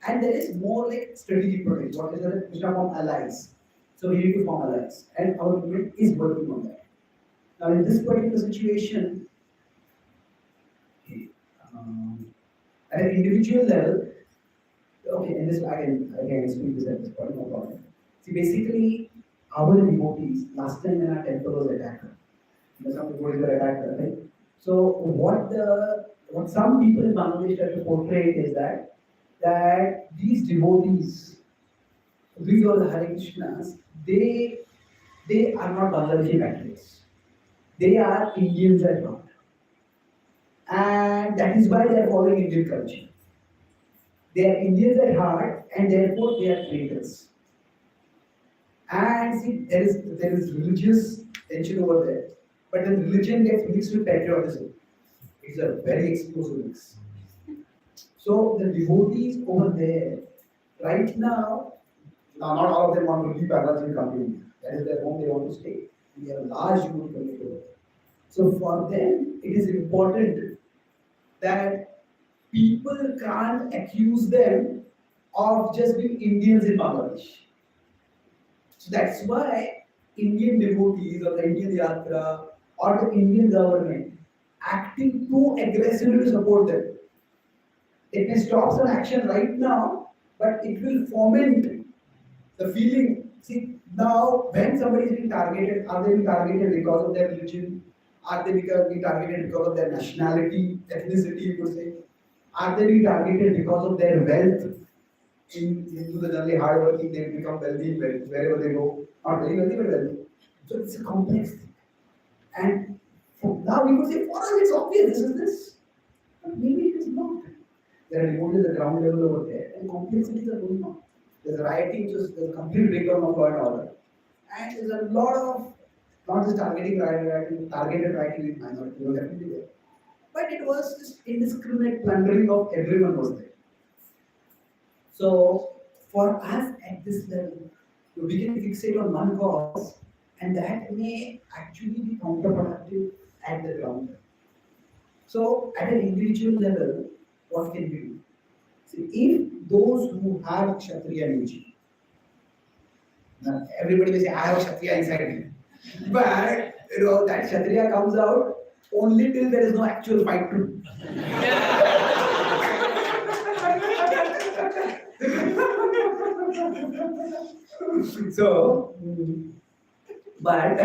and there is more like strategic protection. What is that? Krishna form allies. So we need to form allies, and our movement is working on that. Now, in this particular situation, at an individual level, okay, in this I can speak this at this point, no problem. See, basically, our devotees, last time when our temple was attacked, some devotees were attacked, right? So what some people in Bangladesh try to portray is that these devotees, these are the Hare Krishnas, they are not Bangladeshi patriots. They are Indians at heart. And that is why they are following Indian culture. They are Indians at heart, and therefore they are traitors. And see, there is religious tension over there. But when religion gets mixed with patriotism, it's a very explosive mix. So the devotees over there, right now not all of them want to leave Bangladesh completely. That is their home, they want to stay. We have a large devotee community over there. So for them, it is important that people can't accuse them of just being Indians in Bangladesh. So that's why Indian devotees or the Indian Yatra or the Indian government acting too aggressively to support them. It may stop some action right now, but it will foment the feeling. See, now when somebody is being targeted, are they being targeted because of their religion? Are they being targeted because of their nationality, ethnicity, you could say? Are they being targeted because of their wealth? In Hindu, the generally hardworking, they become wealthy wherever they go. Not very wealthy, but wealthy. So it's a complex thing. And now we could say, for us it's obvious, this is this. But maybe it is not. There are devotees at the ground level over there, and complexities are going on. There's rioting, just there's a complete breakdown of law and order. And there's a lot of, not just targeted rioting with minorities, they were definitely there. But it was just indiscriminate plundering of everyone was there. So for us at this level, we can fixate on one cause, and that may actually be counterproductive at the ground level. So at an individual level, what can we do? See, if those who have Kshatriya energy, now everybody will say, I have Kshatriya inside me. But that Kshatriya comes out only till there is no actual fight to do. So, but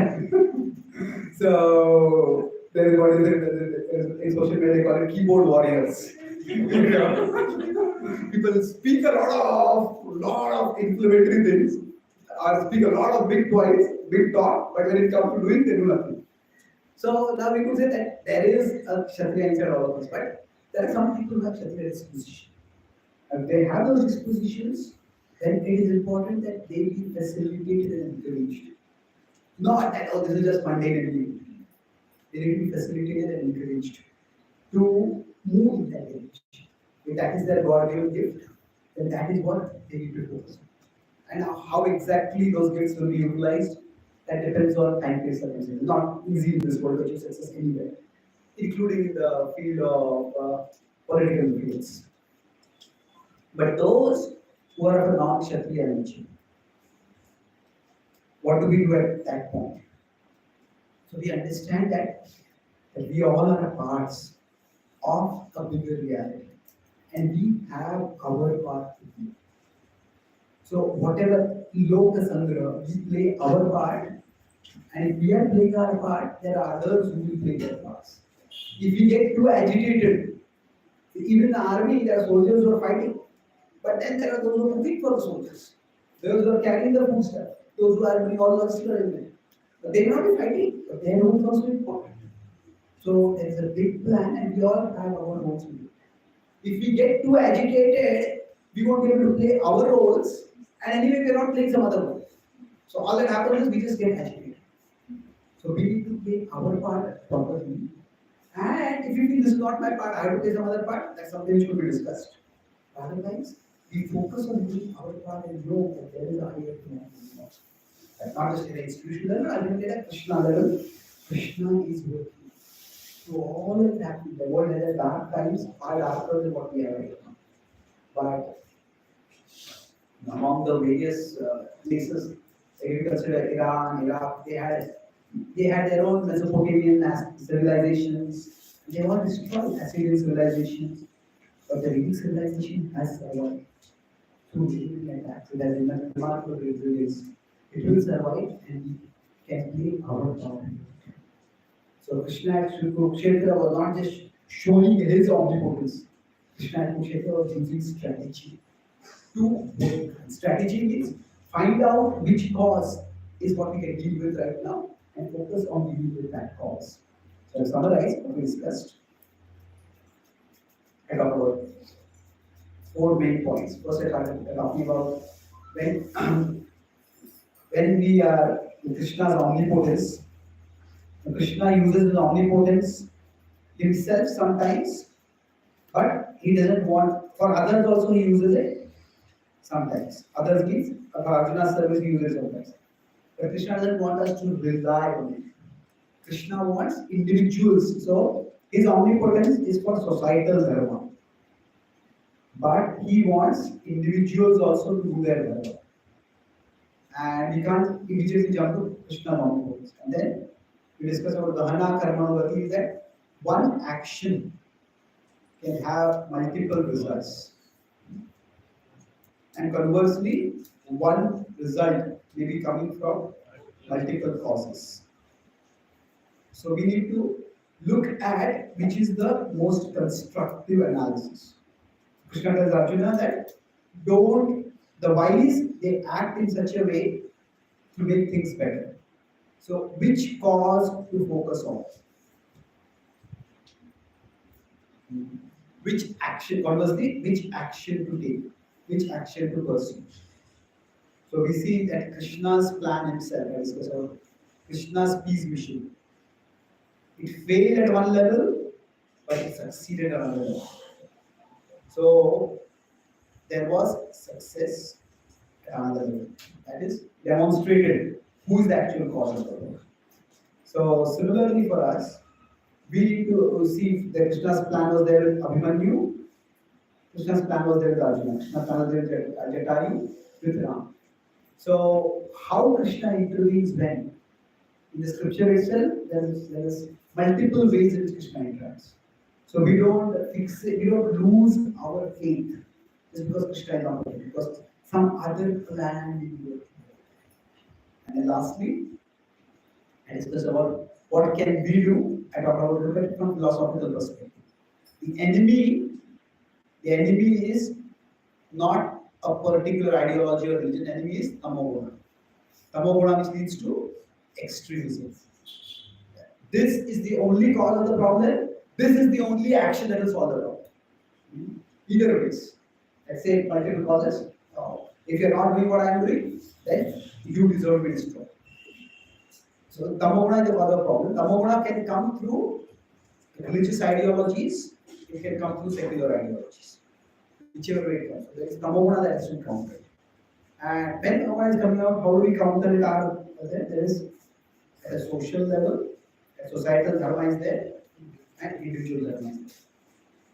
so there is what is it in social media they call it keyboard warriors. People speak a lot of inflammatory things, or speak a lot of big talk, but when it comes to doing, they do nothing. So now we could say that there is a Kshatriya inside all of us, but there are some people who have Kshatriya disposition. If they have those dispositions, then it is important that they be facilitated and encouraged. Not that, oh, this is just mundane activity. They need to be facilitated and encouraged to move in that direction. If that is their God-given gift, then that is what they need to focus on. And how exactly those gifts will be utilized, that depends on time-based circumstances. Not easy in this world to achieve success anywhere, including in the field of political fields. But those who are of a non-Kshatriya nature, what do we do at that point? So we understand that we all are parts of a bigger reality, and we have our part to play. So whatever Loka Sangra, we play our part, and if we are playing our part, there are others who will play their parts. If we get too agitated, even in the army, there are soldiers who are fighting, but then there are those who are cooking for the soldiers, those who are carrying the food stuff, those who are doing all the logistical arrangement. But they may not be fighting, but their role is also important. So there is a big plan, and we all have our roles to do. If we get too agitated, we won't be able to play our roles, and anyway, we are not playing some other role. So all that happens is we just get agitated. So we need to play our part properly. And if you feel this is not my part, I have to play some other part, that's something which should be discussed. Otherwise, we focus on doing our part and know that there is a higher plan. Not just at the institutional level, ultimately at Krishna level, Krishna is working. So all is happening. The world has dark times, far darker than what we have right now. But among the various places, if you consider Iran, Iraq, they had their own Mesopotamian civilizations. They were destroyed, Assyrian civilizations. But the Vedic civilization has survived through living attacks. It has a remarkable resilience. It will survive and can play our part. So Krishna at Kurukshetra was not just showing his omnipotence. Krishna at Kurukshetra was using strategy. Strategy means find out which cause is what we can deal with right now and focus on dealing with that cause. So to summarize what we discussed, I talked about 4 main points. First, I started talking about when we are in Krishna's omnipotence. Krishna uses his omnipotence himself sometimes, but he doesn't want, for others also he uses it sometimes. Others means, for Arjuna's service he uses it sometimes. But Krishna doesn't want us to rely on it. Krishna wants individuals. So his omnipotence is for societal dharma. But he wants individuals also to do their dharma. And he can't immediately jump to Krishna's omnipotence. And then we discussed about Dahana Karmanavati, is that one action can have multiple results. And conversely, one result may be coming from multiple causes. So we need to look at which is the most constructive analysis. Krishna tells Arjuna that the wise, they act in such a way to make things better. So which cause to focus on? Which action, conversely, which action to take, which action to pursue. So we see that Krishna's plan himself, I discussed about Krishna's peace mission. It failed at one level, but it succeeded at another level. So there was success at another level. That is demonstrated who is the actual cause of the work. So similarly for us, we need to see that Krishna's plan was there with Abhimanyu, Krishna's plan was there with Arjuna, Krishna's plan was there with Jatayu, with Ram. So how Krishna intervenes when? In the scripture itself, there is multiple ways in which Krishna interacts. So we don't lose our faith just because Krishna is not working, because some other plan will work. And then lastly, I discuss about what can we do. I talk about look at it from philosophical perspective. The enemy is not a particular ideology or religion. Enemy is tamoguna. Tamoguna, which leads to extremism. This is the only cause of the problem. This is the only action that will solve the problem. Either ways. Let's say multiple causes. If you are not doing what I am doing, then you deserve to be destroyed. So Tamoguna is the other problem. Tamoguna can come through religious ideologies, it can come through secular ideologies. Whichever way it comes. There is Tamoguna that has to be countered. And when Tamoguna is coming out, how do we counter it? There is at a social level, a societal dharma is there, and individual dharma is there.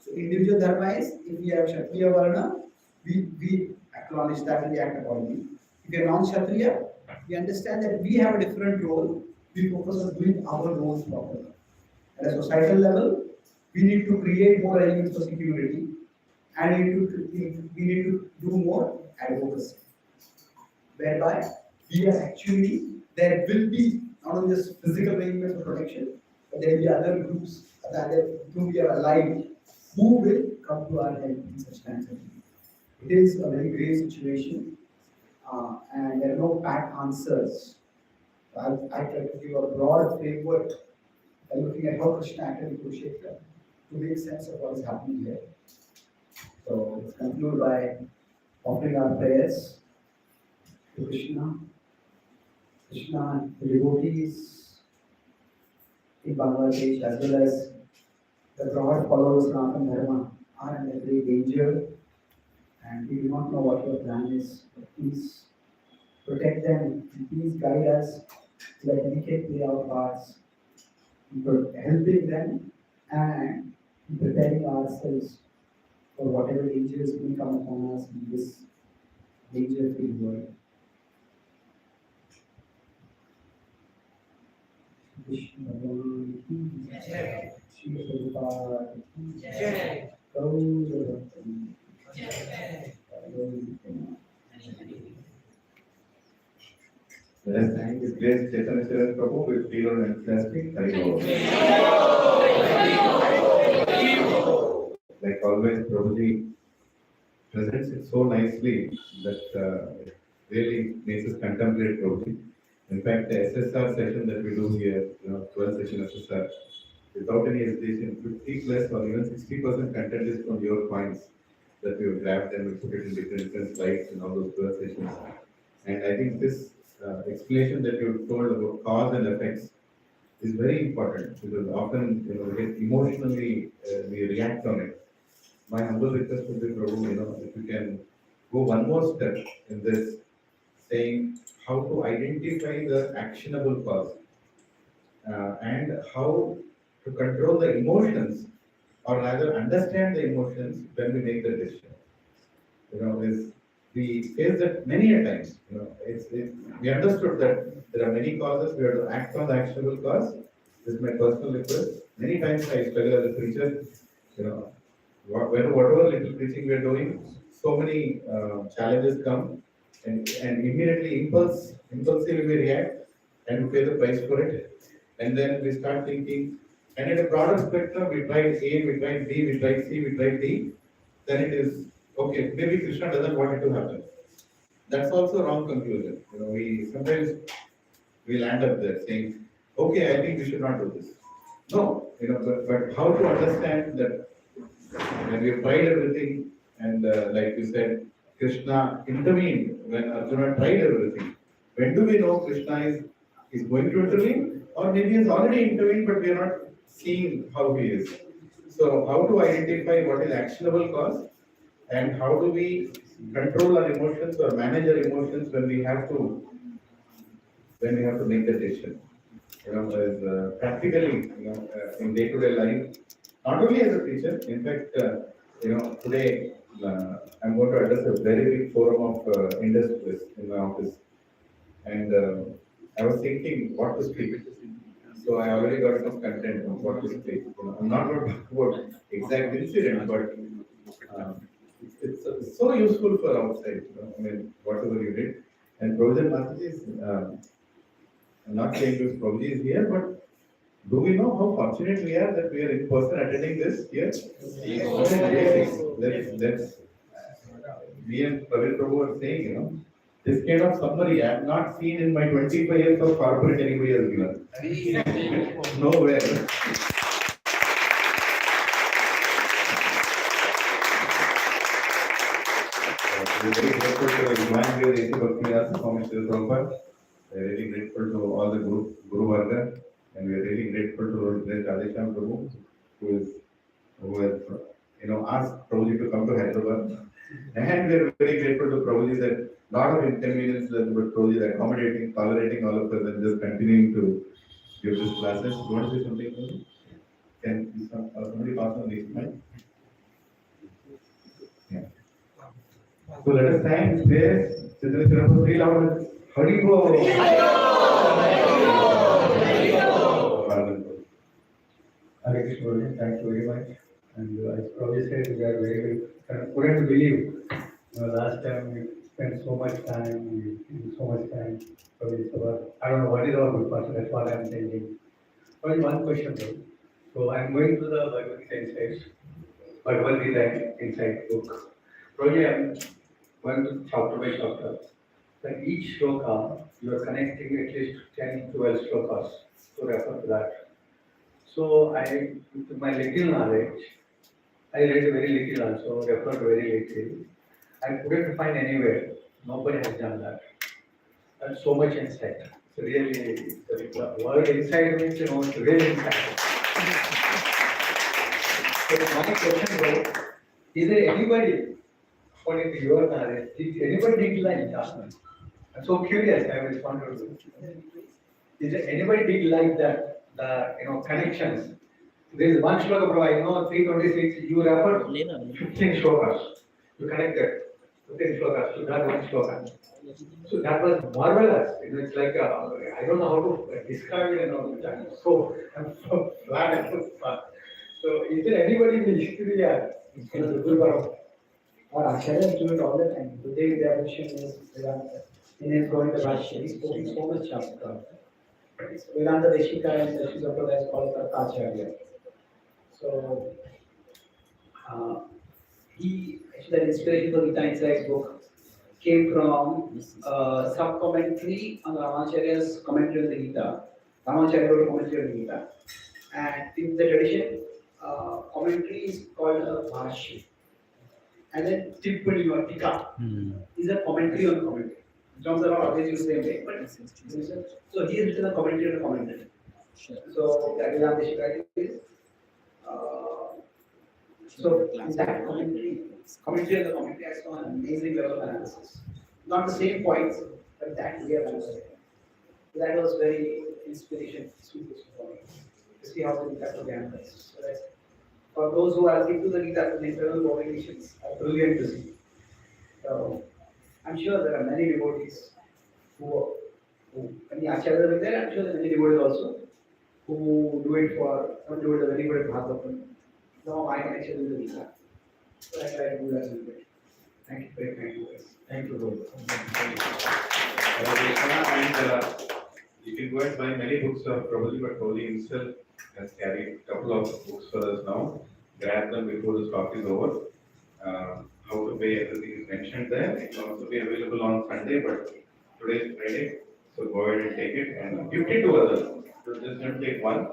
So individual dharma is, if we have Kshatriya Varna, we acknowledge that and we act accordingly. If we are non-Kshatriya, we understand that we have a different role. We focus on doing our roles properly. At a societal level, we need to create more elements for security, and we need to do more advocacy, whereby we are actually, there will be not only just physical arrangements for protection, but there will be other groups that we are alive who will come to our help in such times. It is a very grave situation, and there are no pat answers. I try to give a broad framework by looking at how Krishna acted in Kurukshetra to make sense of what is happening here. So let's conclude by offering our prayers to Krishna. Krishna, the devotees in Bangladesh as well as the broad followers of Sanatana Dharma are in a great danger, and we do not know what your plan is. But please protect them, and please guide us like we can play our parts, helping them and preparing ourselves for whatever dangers may come upon us in this danger-filled world. Krishna Bhagavan ki jai, Shri Prabhupada ki jai, Gaura Bhakti jai. Let us thank His Grace Chaitanya Charan Prabhu with clear and enthusiastic Hari Bol. Like always, Prabhuji presents it so nicely that it really makes us contemplate Prabhuji. In fact, the SSR session that we do here, 12 session SSR, without any hesitation, 50 plus or even 60% content is from your points that we have grabbed and we put it in different slides in all those 12 sessions. And I think this explanation that you told about cause and effects is very important because often we get emotionally we react on it. My humble request would be, Prabhu, if you can go one more step in this, saying how to identify the actionable cause and how to control the emotions, or rather understand the emotions when we make the decision. We face that many a times. We understood that there are many causes. We have to act on the actionable cause, This is my personal request. Many times I struggle as a preacher, whatever little preaching we are doing, so many challenges come, and immediately impulsively we react and we pay the price for it. And then we start thinking, and in a broader spectrum, we tried A, we tried B, we tried C, we tried D, then it is, okay, maybe Krishna doesn't want it to happen. That's also a wrong conclusion. We sometimes we land up there saying, okay, I think we should not do this. No, but how to understand that when we have tried everything, and like you said, Krishna intervened when Arjuna tried everything. When do we know Krishna is going to intervene? Or maybe he has already intervened, but we are not seeing how he is. So, how to identify what is actionable cause, and how do we control our emotions or manage our emotions when we have to make the decision. As practically, in day-to-day life, not only as a teacher. In fact, today I'm going to address a very big forum of industries in my office, and I was thinking what to speak. So I already got enough content on what to speak. I'm not going to talk about exact incident, but it's so useful for outside. I mean, whatever you did. And Prabhuji Mataji is, I'm not saying this Prabhuji is here, but do we know how fortunate we are that we are in person attending this here? That's me and Praveen Prabhu are saying, this kind of summary I have not seen in my 25 years of corporate anybody has given. Nowhere. We're very grateful to Himalayan Dev A.C. Bhaktivedanta Swami Srila Prabhupada. We're really grateful to all the Guru Varga, and we're really grateful to Radhesham Prabhu, who has asked Prabhuji to come to Hyderabad. And we're very grateful to Prabhuji that a lot of inconvenience that Prabhuji is accommodating, tolerating all of us, and just continuing to give these classes. You want to say something, Prabhuji? Can somebody pass on this mic? Yeah. So let us thank this Chaitanya Charan Prabhuji. 3 loud. Hari Bo. Hare Krishna, thank you very much. And as Prabhuji said, we are very couldn't believe. Last time we spent so much time, we spent so much time. I don't know what is our good person, that's what I'm thinking. But one question though. So I'm going to the Bhagavad Gita Insight book. Prabhuji, I'm going to chapter by chapter. Then each shloka, you are connecting at least 10, 12 slokas to refer to that. So with my little knowledge, I read very little also, referred very little. I couldn't find anywhere. Nobody has done that. And so much insight. So really, the word insight means, it's really insight. So my question was, is there anybody, according to your knowledge, did anybody did like that? I'm so curious, I was wondering. Is there anybody did like that? The connections. There is one shloka, Prabhu, 326, you refer 15 shlokas. You connected 15 shlokas to that one shloka. So that was marvelous. It's like, I don't know how to describe it. So I'm so glad and so fun. So is there anybody in the history the Guru Our Acharya do it all the time. Today the evolution is Vedanta. In his going the Bhashya, he spoke in so much chapter. Lilananda Deshika and the Shizapada is called Acharya. So the inspiration for Gita Insights book came from sub-commentary on Ramacharya's commentary on the Gita. Ramacharya wrote a commentary on the Gita. And in the tradition, commentary is called a Bhashya. And then Tippani or Tika is a commentary on commentary. Terms are not always used the same way, but so he has written a commentary on a commentary. Sure. So that is how the Shikari is. So in that commentary on the commentary, I saw an amazing level of analysis. Not the same points, but that way of analysis. That was very inspiration for me to see how the Gita could be analyzed. So for those who are into the Gita, the internal motivations are brilliant to see. So I'm sure there are many devotees who when the Acharya were there, I'm sure there are many devotees also who do it for, some do it very good at Bhagavatam. Now my connection is with Lila. So I try to do that a little bit. Thank you, very kind you guys. Thank you, Lord. And you can go and buy many books of Prabhuji, but Prabhuji himself has carried a couple of books for us now. Grab them before the stock is over. How to pay, everything is mentioned there. It will also be available on Sunday, but today is Friday, so go ahead and take it and gift it to others. So just don't take one.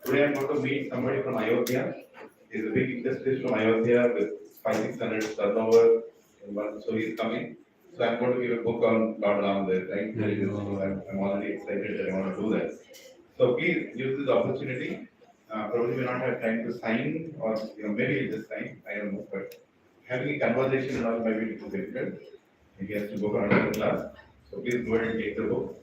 Today I'm going to meet somebody from Ayodhya. He's a big industrialist from Ayodhya with 500-600 turnover. So he's coming. So I'm going to give a book on Lord Ram there, right? I'm already excited that I want to do that. So please use this opportunity. Probably may not have time to sign, or maybe he'll just sign. I don't know, but having a conversation and all might be a little difficult. He has to go for another class. So please go ahead and take the book.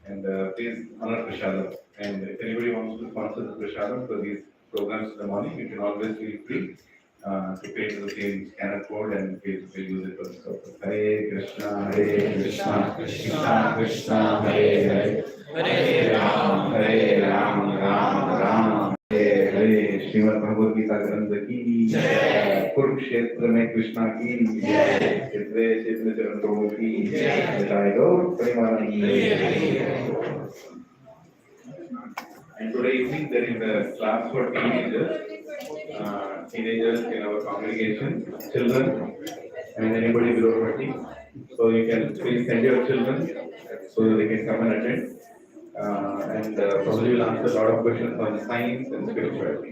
And please honor Prashadam. And if anybody wants to sponsor the Prashadam for these programs in the morning, you can always feel free to pay to the same scanner code and we'll use it for the purpose. Hare Krishna, Krishna Krishna, Hare Hare, Hare Ram, Ram Ram, Hare Hare. Shrimad Bhagavad Gita ग्रंथ की कुरुक्षेत्र में कृष्णा की चैतन्य चरण प्रभु की जय गौर Premanand. And today evening there is a class for teenagers in our congregation, children, and anybody below 20. So you can please send your children so that they can come and attend. And probably will answer a lot of questions on science and spirituality.